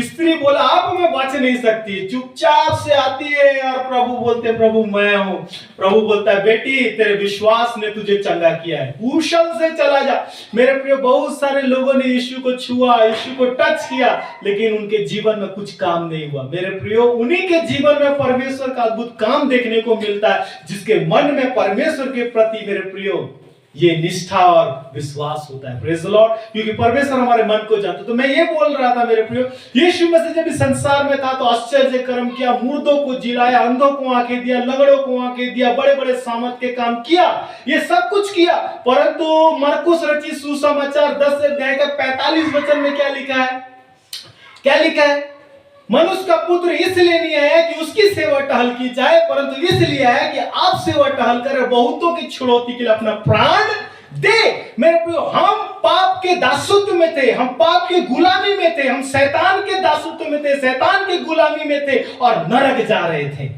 स्त्री बोला, अब मैं बच नहीं सकती, चुपचाप से आती है और प्रभु बोलते, प्रभु मैं हूं। प्रभु बोलता है, बेटी, तेरे विश्वास ने तुझे चंगा किया है, कुशल से चला जा। मेरे प्रिय, बहुत सारे लोगों ने यीशु को छुआ, यीशु को टच किया, लेकिन उनके जीवन में कुछ काम नहीं हुआ। मेरे प्रियो, उन्हीं के जीवन में परमेश्वर का अद्भुत काम देखने को मिलता है, जिसके मन में परमेश्वर के प्रति मेरे प्रियो ये निष्ठा और विश्वास होता है। Praise the Lord. क्योंकि परमेश्वर हमारे मन को जानता है। तो मैं ये बोल रहा था मेरे प्रियो, यीशु मसीह जब इस संसार में था तो आश्चर्य कर्म किया, मुर्दों को जिलाया, अंधों को आंखें दिया, लंगड़ों को आंखें दिया, बड़े बड़े सामर्थ के काम किया, ये सब कुछ किया। परंतु मरकुस रचित सुसमाचार 10 अध्याय का 45 वचन में क्या लिखा है? क्या लिखा है? मनुष्य का पुत्र इसलिए नहीं आया कि उसकी सेवा टहल की जाए, परंतु इसलिए आया कि आप सेवा टहल कर बहुतों की छुड़ौती के लिए अपना प्राण दे। मेरे प्रियो, हम पाप के दासत्व में थे, हम पाप के गुलामी में थे, हम शैतान के दासत्व में थे, शैतान की गुलामी में थे और नरक जा रहे थे।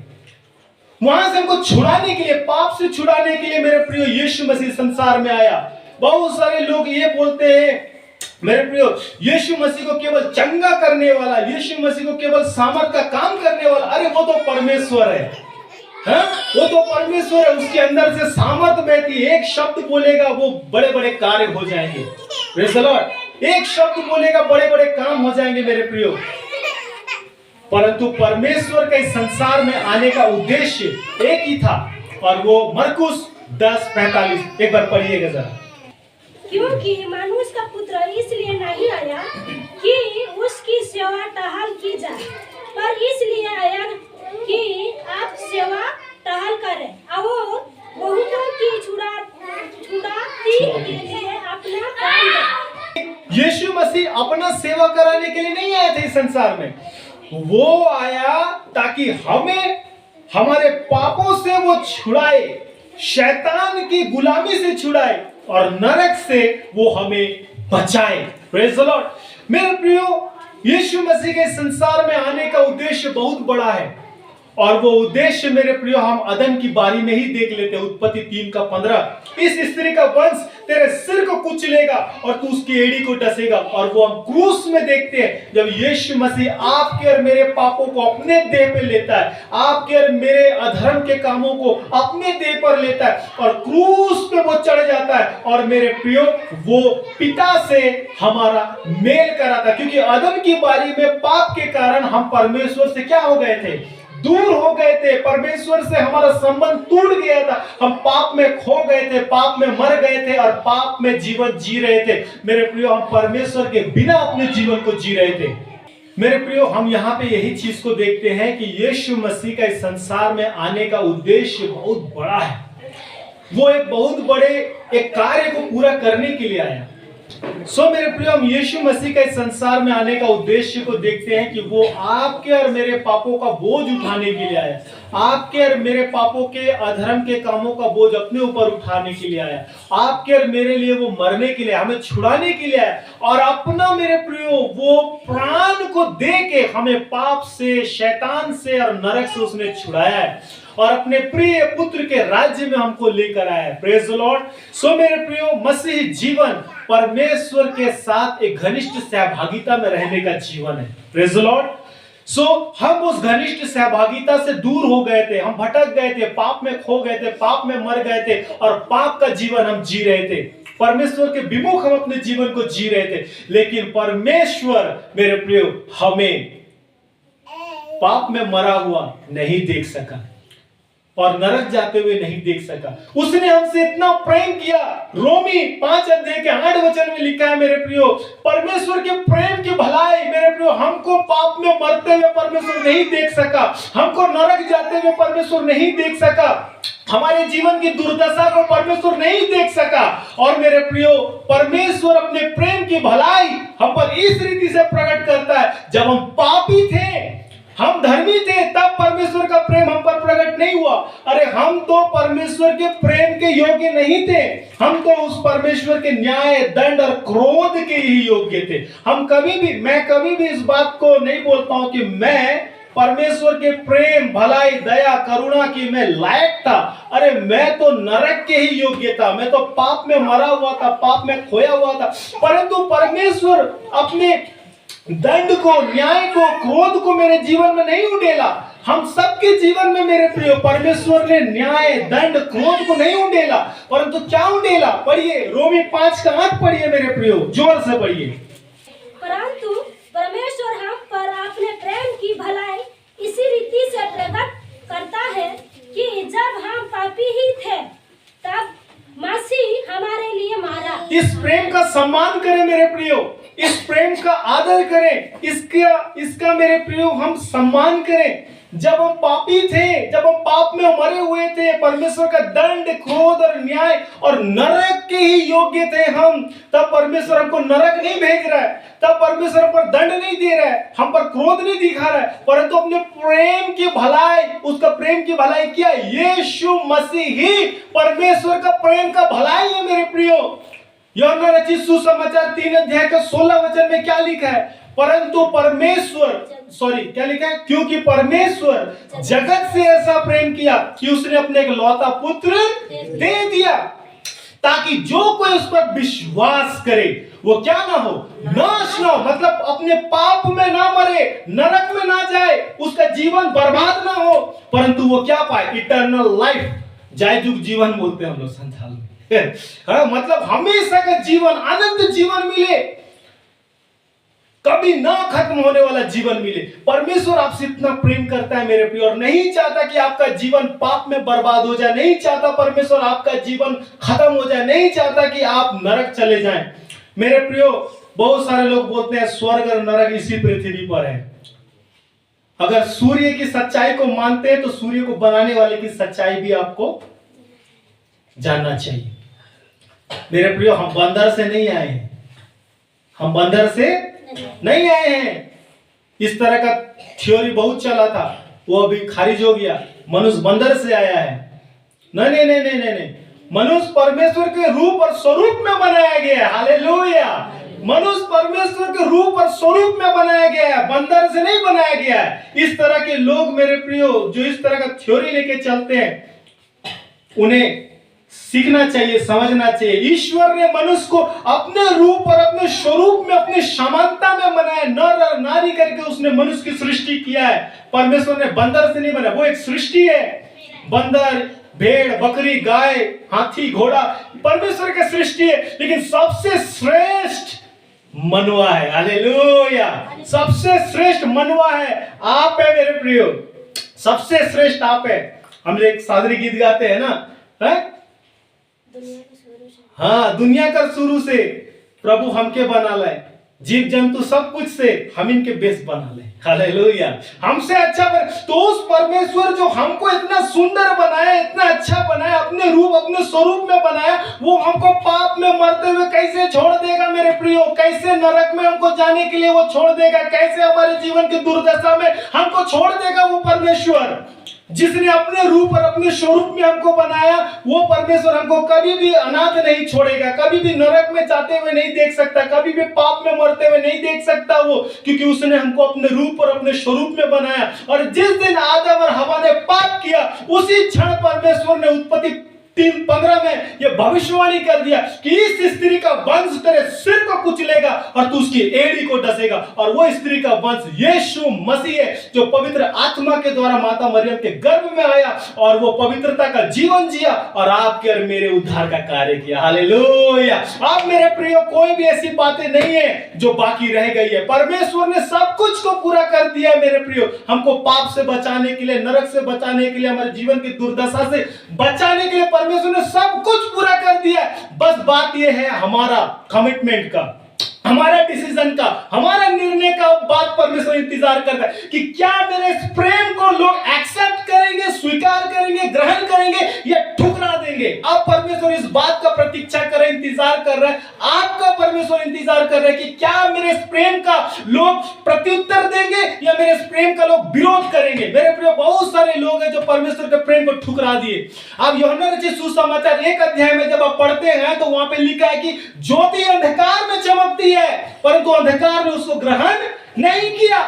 वहां से हमको छुड़ाने के लिए, पाप से छुड़ाने के लिए मेरे प्रियो यीशु मसीह संसार में आया। बहुत सारे लोग ये बोलते हैं मेरे प्रियो, यीशु मसीह को केवल चंगा करने वाला, यीशु मसीह को केवल सामर्थ का काम करने वाला, अरे वो तो परमेश्वर है, वो तो परमेश्वर है, उसके अंदर से सामर्थ बहती है। एक शब्द बोलेगा वो बड़े बड़े कार्य हो जाएंगे। Praise the Lord. एक शब्द बोलेगा बड़े बड़े काम हो जाएंगे मेरे प्रियो। परंतु परमेश्वर के संसार में आने का उद्देश्य एक ही था, और वो मरकुस 10:45 एक बार पढ़िएगा जरा। क्योंकि मनुष्य का पुत्र इसलिए नहीं आया कि उसकी सेवा टहल की जाए, पर इसलिए आया कि आप सेवा टहल करें और बहुतों की छुड़ाती के लिए अपना प्राण दें। यीशु मसीह अपना सेवा कराने के लिए नहीं आया था इस संसार में, वो आया ताकि हमें हमारे पापों से वो छुड़ाए, शैतान की गुलामी से छुड़ाए और नरक से वो हमें बचाए। Praise the Lord. मेरे प्रियो, यीशु मसीह के संसार में आने का उद्देश्य बहुत बड़ा है, और वो उद्देश्य मेरे प्रियो हम आदम की बारी में ही देख लेते हैं। उत्पत्ति 3:15, इस स्त्री का वंश तेरे सिर को कुचलेगा और तू उसकी एड़ी को डसेगा। और वो हम क्रूस में देखते हैं, जब यीशु मसीह आपके और मेरे पापों को अपने देह पे लेता है, आपके और मेरे अधर्म के कामों को अपने देह पर लेता है और क्रूस पे वो चढ़ जाता है। और मेरे प्रियो, वो पिता से हमारा मेल कराता, क्योंकि आदम की बारी में पाप के कारण हम परमेश्वर से क्या हो गए थे? दूर हो गए थे। परमेश्वर से हमारा संबंध टूट गया था। हम पाप में खो गए थे, पाप में मर गए थे और पाप में जीवन जी रहे थे। मेरे प्रियो, हम परमेश्वर के बिना अपने जीवन को जी रहे थे। मेरे प्रियो, हम यहाँ पे यही चीज को देखते हैं कि यीशु मसीह का इस संसार में आने का उद्देश्य बहुत बड़ा है। वो एक बहुत बड़े एक कार्य को पूरा करने के लिए आया। मेरे प्रियो, हम यीशु मसीह के संसार में आने का उद्देश्य को देखते हैं कि वो आपके और मेरे पापों का बोझ उठाने के लिए आया, आपके और मेरे पापों के अधर्म के कामों का बोझ अपने ऊपर उठाने के लिए आया, आपके और मेरे लिए वो मरने के लिए, हमें छुड़ाने के लिए आया, और अपना मेरे प्रियो वो प्राण को दे के हमें पाप से, शैतान से और नरक से उसने छुड़ाया है और अपने प्रिय पुत्र के राज्य में हमको लेकर आया है। Praise the Lord. मेरे प्रियो, मसीह जीवन परमेश्वर के साथ एक घनिष्ठ सहभागिता में रहने का जीवन है। Praise the Lord. हम उस घनिष्ठ सहभागिता से दूर हो गए थे, हम भटक गए थे, पाप में खो गए थे, पाप में मर गए थे और पाप का जीवन हम जी रहे थे। परमेश्वर के विमुख हम अपने जीवन को जी रहे थे। लेकिन परमेश्वर मेरे प्रियो हमें पाप में मरा हुआ नहीं देख सका और नरक जाते हुए नहीं देख सका। उसने हमसे इतना प्रेम किया। रोमी 5:8 में लिखा है मेरे प्रियो, परमेश्वर के प्रेम की भलाई मेरे प्रियो, हमको पाप में मरते हुए परमेश्वर नहीं देख सका, हमको नरक जाते हुए परमेश्वर नहीं देख सका, हमारे जीवन की दुर्दशा को परमेश्वर नहीं देख सका। और मेरे प्रियो, परमेश्वर अपने प्रेम की भलाई हम पर इस रीति से प्रकट करता है, जब हम पापी थे, हम धर्मी थे, तब परमेश्वर का प्रेम हम पर प्रकट नहीं हुआ। अरे हम तो परमेश्वर के प्रेम के योग्य नहीं थे, हम तो उस परमेश्वर के न्याय, दंड और क्रोध के ही योग्य थे। मैं कभी भी इस बात को नहीं बोलता हूं कि मैं परमेश्वर के प्रेम, भलाई, दया, करुणा की मैं लायक था। अरे मैं तो नरक के ही योग्य था, मैं तो पाप में मरा हुआ था, पाप में खोया हुआ था। परंतु परमेश्वर अपने दंड को, न्याय को, क्रोध को मेरे जीवन में नहीं उड़ेला। हम सबके जीवन में मेरे प्रियो परमेश्वर ने न्याय, दंड, क्रोध को नहीं उड़ेला, परंतु क्या उड़ेला? पढ़िए, रोमी 5:8 पढ़िए मेरे प्रियो, जोर से पढ़िए। परंतु परमेश्वर हम पर अपने प्रेम की भलाई इसी रीति से प्रकट करता है कि जब हम पापी ही थे, तब मसीह हमारे इस प्रेम का सम्मान करें मेरे प्रियो, इस प्रेम का आदर करें, इसका मेरे प्रियो हम सम्मान करें। जब हम पापी थे, जब हम पाप में मरे हुए थे, परमेश्वर का दंड, क्रोध और न्याय और नरक के ही योग्य थे हम, तब परमेश्वर हमको नरक नहीं भेज रहा है, तब परमेश्वर हम पर दंड नहीं दे रहा है, हम पर क्रोध नहीं दिखा रहा है, परंतु अपने प्रेम की भलाई, उसका प्रेम की भलाई क्या? यीशु मसीह ही परमेश्वर का प्रेम का भलाई है मेरे प्रियो। यूहन्ना रचित सुसमाचार 3 अध्याय का 16 वचन में क्या लिखा है? परंतु क्या लिखा है? क्योंकि परमेश्वर जगत से ऐसा प्रेम किया कि उसने अपने एक लौता पुत्र दे दिया, ताकि जो कोई उस पर विश्वास करे वो क्या ना हो, नाश ना हो, मतलब अपने पाप में ना मरे, नरक में ना जाए, उसका जीवन बर्बाद ना हो, परंतु वो क्या पाए? इटर्नल लाइफ, जयजुग जीवन बोलते हैं हम लोग संसार में। मतलब हमेशा का जीवन, अनंत जीवन मिले, कभी ना खत्म होने वाला जीवन मिले। परमेश्वर आपसे इतना प्रेम करता है मेरे प्रियो, और नहीं चाहता कि आपका जीवन पाप में बर्बाद हो जाए, नहीं चाहता परमेश्वर आपका जीवन खत्म हो जाए, नहीं चाहता कि आप नरक चले जाएं मेरे प्रियो। बहुत सारे लोग बोलते हैं स्वर्ग और नरक इसी पृथ्वी पर है। अगर सूर्य की सच्चाई को मानते हैं तो सूर्य को बनाने वाले की सच्चाई भी आपको जानना चाहिए मेरे प्रियो। हम बंदर से नहीं आए हैं, हम बंदर से नहीं आए हैं। इस तरह का थ्योरी बहुत चला था, वो अभी खारिज हो गया। मनुष्य बंदर से आया है, नहीं नहीं नहीं नहीं नहीं, मनुष्य परमेश्वर के रूप और स्वरूप में बनाया गया है। हालेलुया। मनुष्य परमेश्वर के रूप और स्वरूप में बनाया गया है, बंदर से नहीं बनाया गया है। इस तरह के लोग मेरे प्रियो जो इस तरह का थ्योरी लेके चलते हैं, उन्हें सीखना चाहिए, समझना चाहिए। ईश्वर ने मनुष्य को अपने रूप और अपने स्वरूप में, अपनी समानता में बनाया, नर और नारी करके उसने मनुष्य की सृष्टि किया है। परमेश्वर ने बंदर से नहीं बनाया, वो एक सृष्टि है। बंदर, भेड़, बकरी, गाय, हाथी, घोड़ा परमेश्वर की सृष्टि है, लेकिन सबसे श्रेष्ठ मनवा है। हालेलुया। सबसे श्रेष्ठ मनवा है, आप है मेरे प्रियो, सबसे श्रेष्ठ आप है। हम एक सादरी गीत गाते हैं ना, है? हाँ, दुनिया का शुरू से प्रभु हमके बना लाए, जीव जंतु सब कुछ से हम इनके बेस बना ले। हालेलुया। हमसे अच्छा तो उस परमेश्वर जो हमको इतना सुंदर बनाया, इतना अच्छा बनाया, अपने रूप अपने स्वरूप में बनाया, वो हमको पाप में मरते हुए कैसे छोड़ देगा मेरे प्रियो? कैसे नरक में हमको जाने के लिए वो छोड़ देगा? कैसे हमारे जीवन की दुर्दशा में हमको छोड़ देगा? वो परमेश्वर जिसने अपने रूप और अपने स्वरूप में हमको बनाया, वो परमेश्वर हमको कभी भी अनाथ नहीं छोड़ेगा, कभी भी नरक में जाते हुए नहीं देख सकता, कभी भी पाप में मरते हुए नहीं देख सकता वो, क्योंकि उसने हमको अपने रूप और अपने स्वरूप में बनाया। और जिस दिन आदम और हवा ने पाप किया, उसी क्षण परमेश्वर ने उत्पत्ति 3:15 में यह भविष्यवाणी कर दिया कि इस स्त्री का वंश तेरे सिर को कुचलेगा और तू उसकी एड़ी को डसेगा। और वो स्त्री का वंश यीशु मसीह है, जो पवित्र आत्मा के द्वारा माता मरियम के गर्भ में आया और वो पवित्रता का जीवन जिया और आपके और मेरे उद्धार का कार्य किया। हालेलुया। आप मेरे प्रियो, कोई भी ऐसी बातें नहीं है जो बाकी रह गई है। परमेश्वर ने सब कुछ को पूरा कर दिया मेरे प्रियो, हमको पाप से बचाने के लिए, नरक से बचाने के लिए, हमारे जीवन की दुर्दशा से बचाने के लिए परमेश्वर ने सब कुछ पूरा कर दिया। बस बात यह है हमारा कमिटमेंट का, हमारा डिसीजन का, हमारा निर्णय का। बात परमेश्वर इंतजार करता है कि क्या मेरे इस प्रेम को लोग एक्सेप्ट करेंगे, स्वीकार करेंगे, ग्रहण करेंगे या ठुकरा देंगे। अब परमेश्वर इस बात का प्रतीक्षा कर रहे, इंतजार कर रहे हैं, आपका परमेश्वर इंतजार कर रहे हैं कि क्या मेरे इस प्रेम का लोग प्रत्युत्तर देंगे या मेरे इस प्रेम का लोग विरोध करेंगे। मेरे प्रिय, बहुत सारे लोग हैं जो परमेश्वर के प्रेम को ठुकरा दिए। अब यूहन्ना रचित सुसमाचार 1 अध्याय में जब आप पढ़ते हैं तो वहां पे लिखा है कि ज्योति अंधकार में चमकती है, परंतु अंधकार ने उसको ग्रहण नहीं किया।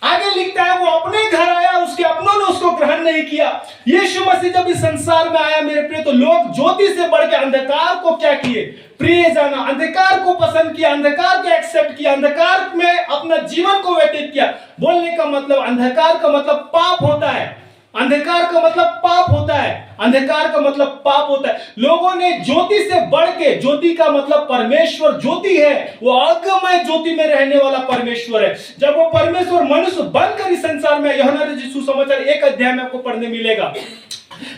आगे लिखता है वो अपने घर आया, उसके अपनों ने उसको ग्रहण नहीं किया। यीशु मसीह जब इस संसार में आया मेरे प्रिय, तो लोग ज्योति से बढ़ के अंधकार को क्या किए? प्रिय जाना, अंधकार को पसंद किया, अंधकार को एक्सेप्ट किया, अंधकार में अपना जीवन को व्यतीत किया। बोलने का मतलब, अंधकार का मतलब पाप होता है, अंधकार का मतलब पाप होता है, अंधकार का मतलब पाप होता है। लोगों ने ज्योति से बढ़ के, ज्योति का मतलब परमेश्वर ज्योति है, वो अगमय ज्योति में रहने वाला परमेश्वर है। जब वो परमेश्वर मनुष्य बनकर इस संसार में, यूहन्ना रचित सुसमाचार 1 अध्याय में आपको पढ़ने मिलेगा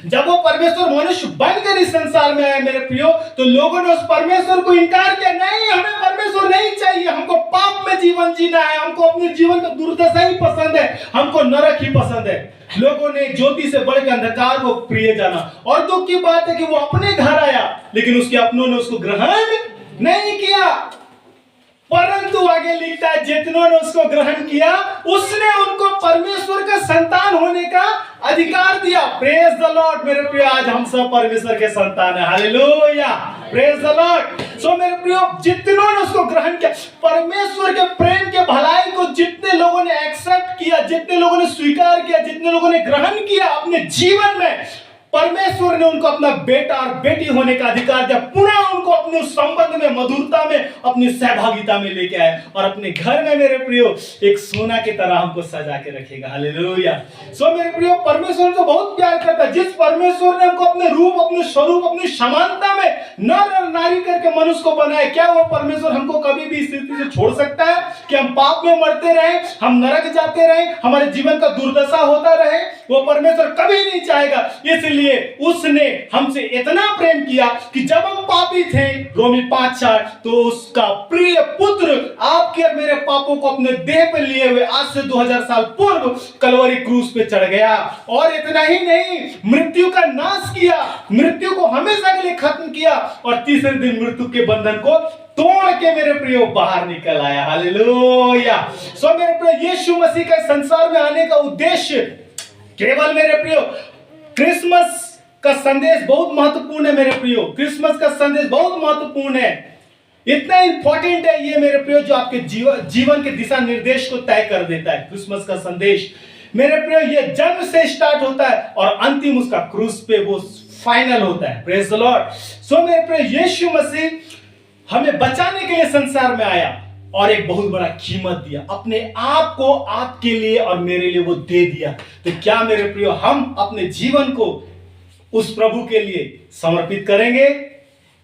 जब वो परमेश्वर मनुष्य बनकर इस संसार में आया मेरे प्रियो, तो लोगों ने उस परमेश्वर को इनकार किया, नहीं हमें परमेश्वर नहीं चाहिए, हमको पाप में जीवन जीना है, हमको अपने जीवन का दुर्दशा ही पसंद है, हमको नरक ही पसंद है। लोगों ने ज्योति से बढ़ के अंधकार को प्रिय जाना। और दुख की बात है कि वो अपने घर आया, लेकिन उसके अपनों ने उसको ग्रहण नहीं किया। परंतु आगे लिखता है, जितनों ने उसको ग्रहण किया उसने उनको परमेश्वर का संतान होने का अधिकार दिया। प्रेज द लॉर्ड मेरे प्रिय, आज हम सब परमेश्वर के संतान हैं। Hallelujah, praise the Lord. So मेरे प्रिय, जितनों ने उसको ग्रहण किया, परमेश्वर के प्रेम के भलाई को जितने लोगों ने एक्सेप्ट किया, जितने लोगों ने स्वीकार किया, जितने लोगों ने ग्रहण किया अपने जीवन में, परमेश्वर ने उनको अपना बेटा और बेटी होने का अधिकार दिया। पुनः उनको अपने उस संबंध में, मधुरता में, अपनी सहभागिता में लेके आए और अपने घर में मेरे प्रियो एक सोना की तरह हमको सजा के रखेगा। हालेलुया। सो मेरे प्रियो, परमेश्वर तो बहुत प्यार करता है। जिस परमेश्वर ने हमको अपने रूप, अपने स्वरूप, अपनी समानता में नर और नारी करके मनुष्य को बनाया, क्या वो परमेश्वर हमको कभी भी स्थिति से छोड़ सकता है कि हम पाप में मरते रहे, हम नरक जाते रहे, हमारे जीवन का दुर्दशा होता रहे? वो परमेश्वर कभी नहीं चाहेगा। इसलिए उसने हमसे इतना प्रेम किया कि जब हम पापी थे, रोमी 5:4, तो उसका प्रिय पुत्र आपके और मेरे पापों को अपने देह पर लिए हुए आज से 2000 साल पूर्व कलवरी क्रूस पे चढ़ गया। और इतना ही नहीं, मृत्यु का नाश किया, मृत्यु को हमेशा के लिए खत्म किया और तीसरे दिन मृत्यु के बंधन को तोड़ के मेरे प्रियो बाहर निकल आया। हालेलुया। सो मेरे प्रियो, यीशु मसीह का संसार में आने का उद्देश्य केवल मेरे प्रियो, क्रिसमस का संदेश बहुत महत्वपूर्ण है मेरे प्रियो, क्रिसमस का संदेश बहुत महत्वपूर्ण है, इतना इंपॉर्टेंट है ये मेरे प्रियो, जो आपके जीवन के दिशा निर्देश को तय कर देता है। क्रिसमस का संदेश मेरे प्रियो, ये जन्म से स्टार्ट होता है और अंतिम उसका क्रूस पे वो फाइनल होता है। Praise the Lord. सो मेरे प्रियो, यीशु मसीह हमें बचाने के लिए संसार में आया और एक बहुत बड़ा कीमत दिया, अपने आप को आपके लिए और मेरे लिए वो दे दिया। तो क्या मेरे प्रियो, हम अपने जीवन को उस प्रभु के लिए समर्पित करेंगे?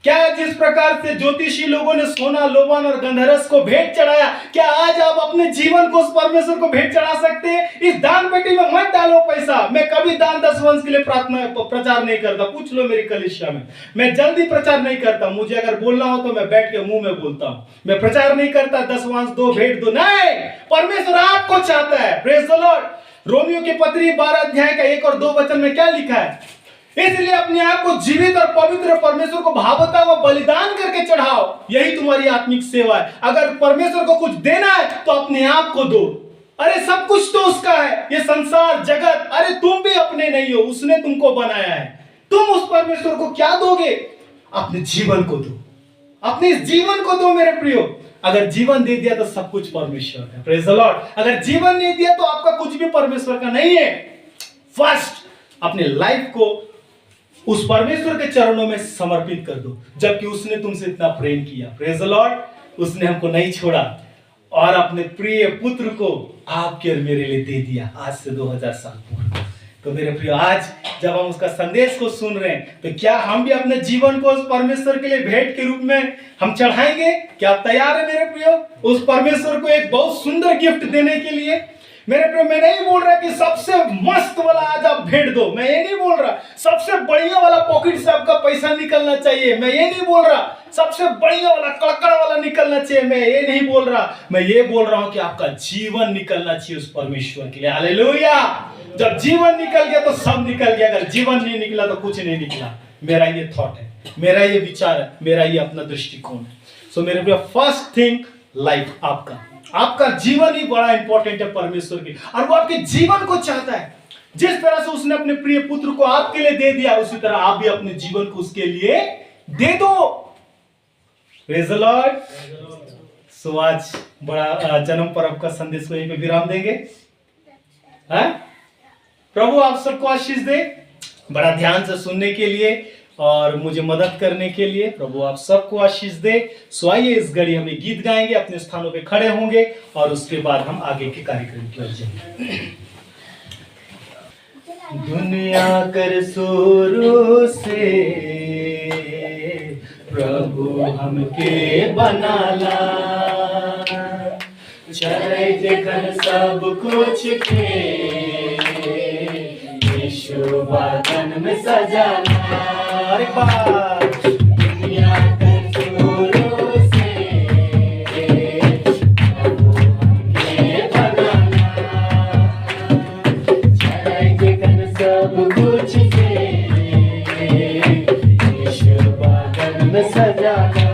क्या जिस प्रकार से ज्योतिषी लोगों ने सोना, लोबान और गंधरस को भेंट चढ़ाया, क्या आज आप अपने जीवन को उस परमेश्वर को भेंट चढ़ा सकते हैं? इस दान पेटी में मत डालो पैसा। मैं कभी दान दशवंश के लिए प्रचार नहीं करता, पूछ लो मेरी कलीसिया में। मैं जल्दी प्रचार नहीं करता, मुझे अगर बोलना हो तो मैं बैठ के मुंह में बोलता हूं। मैं प्रचार नहीं करता दशवंश दो, भेंट दो, नहीं। परमेश्वर आपको चाहता है। Praise the Lord. रोमियो की पत्री 12 अध्याय का 1 और 2 वचन में क्या लिखा है? इसलिए अपने आप को जीवित और पवित्र परमेश्वर को भावता हुआ बलिदान करके चढ़ाओ, यही तुम्हारी आत्मिक सेवा है। अगर परमेश्वर को कुछ देना है तो अपने आप को दो। अरे सब कुछ तो उसका है, ये संसार, जगत, अरे तुम भी अपने नहीं हो, उसने तुमको बनाया है। तुम उस परमेश्वर को क्या दोगे? अपने जीवन को दो, अपने इस जीवन को दो मेरे प्रियो। अगर जीवन दे दिया तो सब कुछ परमेश्वर का। Praise the Lord. अगर जीवन नहीं दिया तो आपका कुछ भी परमेश्वर का नहीं है। फर्स्ट अपने लाइफ को उस परमेश्वर के चरणों में समर्पित कर दो, जबकि उसने तुमसे इतना प्रेम किया। Praise the Lord. उसने हमको नहीं छोड़ा और अपने प्रिय पुत्र को आपके और मेरे लिए दे दिया आज से 2000 साल पूर्व। तो मेरे प्रिय, आज जब हम उसका संदेश को सुन रहे हैं, तो क्या हम भी अपने जीवन को उस परमेश्वर के लिए भेंट के रूप में हम चढ़ाएंगे? क्या आप तैयार है मेरे प्रियो उस परमेश्वर को एक बहुत सुंदर गिफ्ट देने के लिए? मेरे प्रियो, मैं नहीं बोल रहा कि सबसे मस्त वाला आज आप भेंट दो, मैं ये नहीं बोल रहा। सबसे बढ़िया वाला पॉकेट से आपका पैसा निकलना चाहिए, मैं ये नहीं बोल रहा। सबसे बढ़िया वाला, कड़कड़ वाला निकलना चाहिए, मैं ये नहीं बोल रहा। मैं ये बोल रहा हूं कि आपका जीवन निकलना चाहिए उस परमेश्वर के लिए। हालेलुया। जब जीवन निकल गया तो सब निकल गया, अगर जीवन नहीं निकला तो कुछ नहीं निकला। मेरा ये थॉट है, मेरा ये विचार है, मेरा ये अपना दृष्टिकोण है। सो मेरे प्रिय, फर्स्ट थिंग लाइफ, आपका जीवन ही बड़ा इंपॉर्टेंट है परमेश्वर की, और वो आपके जीवन को चाहता है। जिस तरह से उसने अपने प्रिय पुत्र को आपके लिए दे दिया, उसी तरह आप भी अपने जीवन को उसके लिए दे दो। Praise the Lord. सो आज बड़ा जन्म पर्व का संदेश को यहीं पे विराम देंगे। प्रभु आप सबको आशीष दे, बड़ा ध्यान से सुनने के लिए और मुझे मदद करने के लिए। प्रभु आप सबको आशीष दे। सो आइए इस घड़ी हमें गीत गाएंगे, अपने स्थानों पे खड़े होंगे और उसके बाद हम आगे के कार्यक्रम की ओर जाएंगे। दुनिया कर शुरू से प्रभु हमके बनाला, चले जगन सब कुछ के यीशु बदन में सजाना। अरे बार दुनिया कर सुरूर से प्रभु हमके बनाना। चढ़ाएंगे कन सब कुछ से यीशु बदन में सजाना।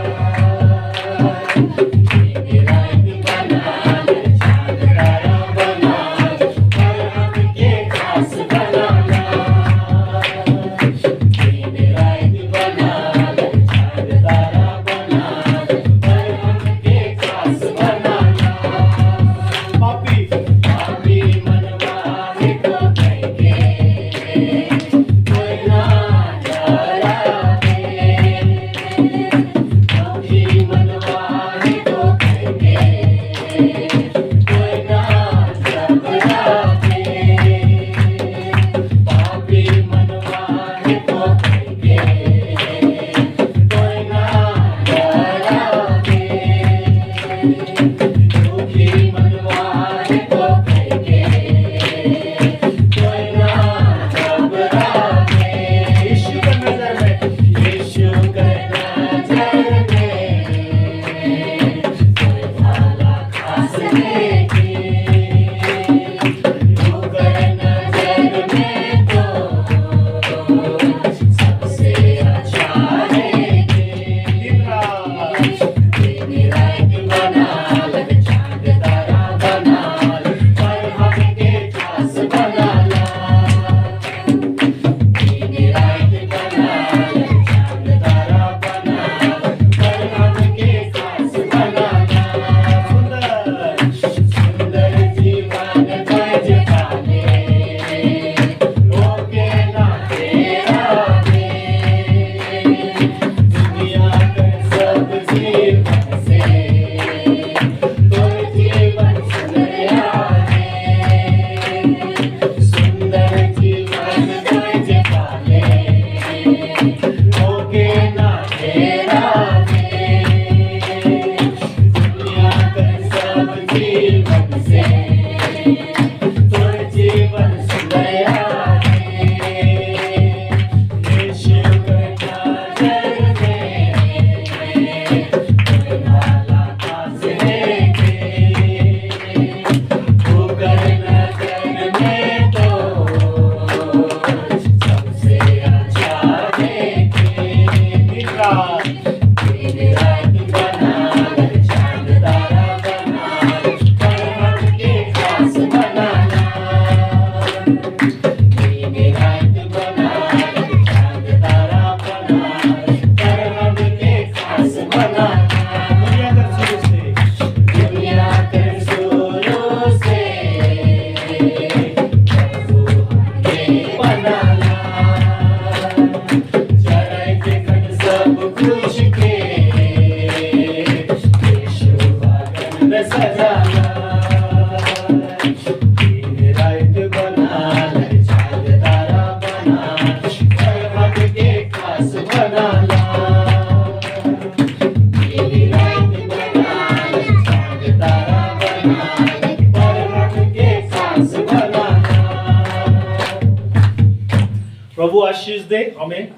प्रभु आशीष दे हमें।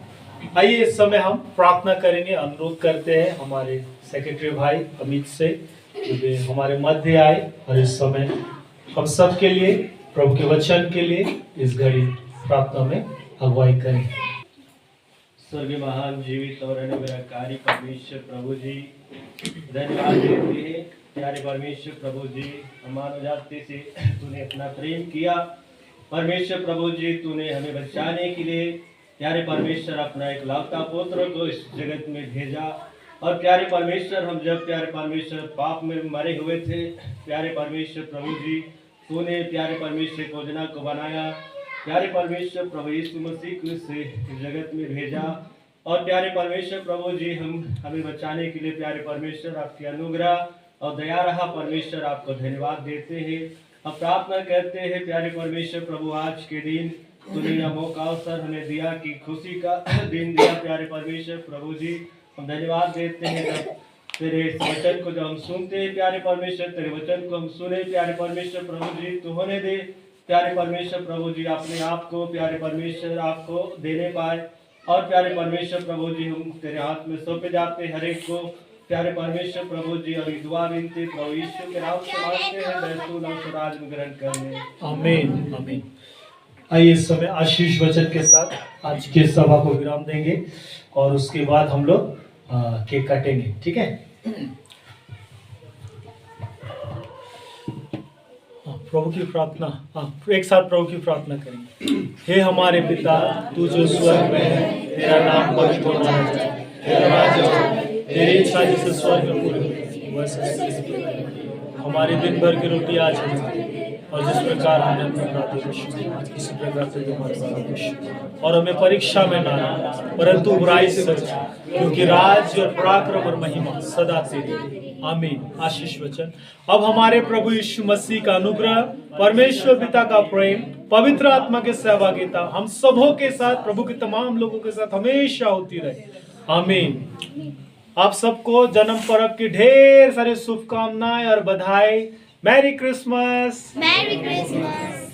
आइए इस समय हम प्रार्थना करेंगे। अनुरोध करते हैं हमारे सेक्रेटरी भाई अमित से कि वे हमारे मध्य आए और इस समय हम सब के लिए प्रभु के वचन के लिए इस घड़ी प्रार्थना में अगुवाई करें। स्वर्गीय महान जीवित और अनुग्रहकारी परमेश्वर प्रभु जी, धन्यवाद देते हैं प्यारे परमेश्वर प्रभु जी। मानव जाति से तूने अपना प्रेम किया परमेश्वर प्रभु जी। तूने हमें बचाने के लिए प्यारे परमेश्वर अपना एक लौता पुत्र को इस जगत में भेजा। और प्यारे परमेश्वर हम जब प्यारे परमेश्वर पाप में मरे हुए थे प्यारे परमेश्वर प्रभु जी, तूने प्यारे परमेश्वर योजना को बनाया। प्यारे परमेश्वर प्रभु यीशु मसीह को इस जगत में भेजा। और प्यारे परमेश्वर प्रभु जी हमें बचाने के लिए प्यारे परमेश्वर आपकी अनुग्रह और दया रहा परमेश्वर, आपको धन्यवाद देते हैं। अब प्रार्थना करते हैं प्यारे परमेश्वर प्रभु, आज के दिन तूने यह मौका अवसर हमें दिया कि खुशी का दिन दिया प्यारे परमेश्वर प्रभु जी। हम धन्यवाद देते हैं तेरे वचन को जो हम सुनते हैं प्यारे परमेश्वर, तेरे वचन को हम सुने प्यारे परमेश्वर प्रभु जी। तो होने दे प्यारे परमेश्वर प्रभु जी अपने आप को प्यारे परमेश्वर आपको देने पाए। और प्यारे परमेश्वर प्रभु जी हम तेरे हाथ में सौंपे जाते हैं हर एक को। प्यारे परमेश्वर प्रभु जी और दुआ विनती प्रभु यीशु के नाम से मांगते हैं, बैतूल और स्वराज में ग्रहण करने। आमीन आमीन। आइए इस समय आशीष वचन के साथ आज के सभा को विराम देंगे और उसके बाद हम लोग केक काटेंगे, ठीक है। प्रभु की प्रार्थना, एक साथ प्रभु की प्रार्थना करेंगे। हे हमारे पिता, तू जो स्वर्ग में है, तेरा नाम पवित्र होना चाहिए, तेरा राज्य आए, तेरी इच्छा जैसे स्वर्ग में पूरी होती है वैसे पृथ्वी पर हो। हमारे दिन भर की रोटी आज हमें दे, और जिस प्रकार हमने अपने अपराधी को क्षमा किया, इसी प्रकार से हमारे अपराधों को क्षमा, और हमें परीक्षा में ना लाना, परंतु बुराई से बचा, क्योंकि राज्य और पराक्रम और महिमा सदा तेरी। आमीन। आशीष वचन। अब हमारे प्रभु यीशु मसीह का अनुग्रह, परमेश्वर पिता का प्रेम, पवित्र आत्मा के सहभागिता हम सबों के साथ, प्रभु के तमाम लोगों के साथ हमेशा होती रहे। आमीन। आप सबको जन्म पर्व की ढेर सारी शुभकामनाएं और बधाई। Merry Christmas. Merry Christmas.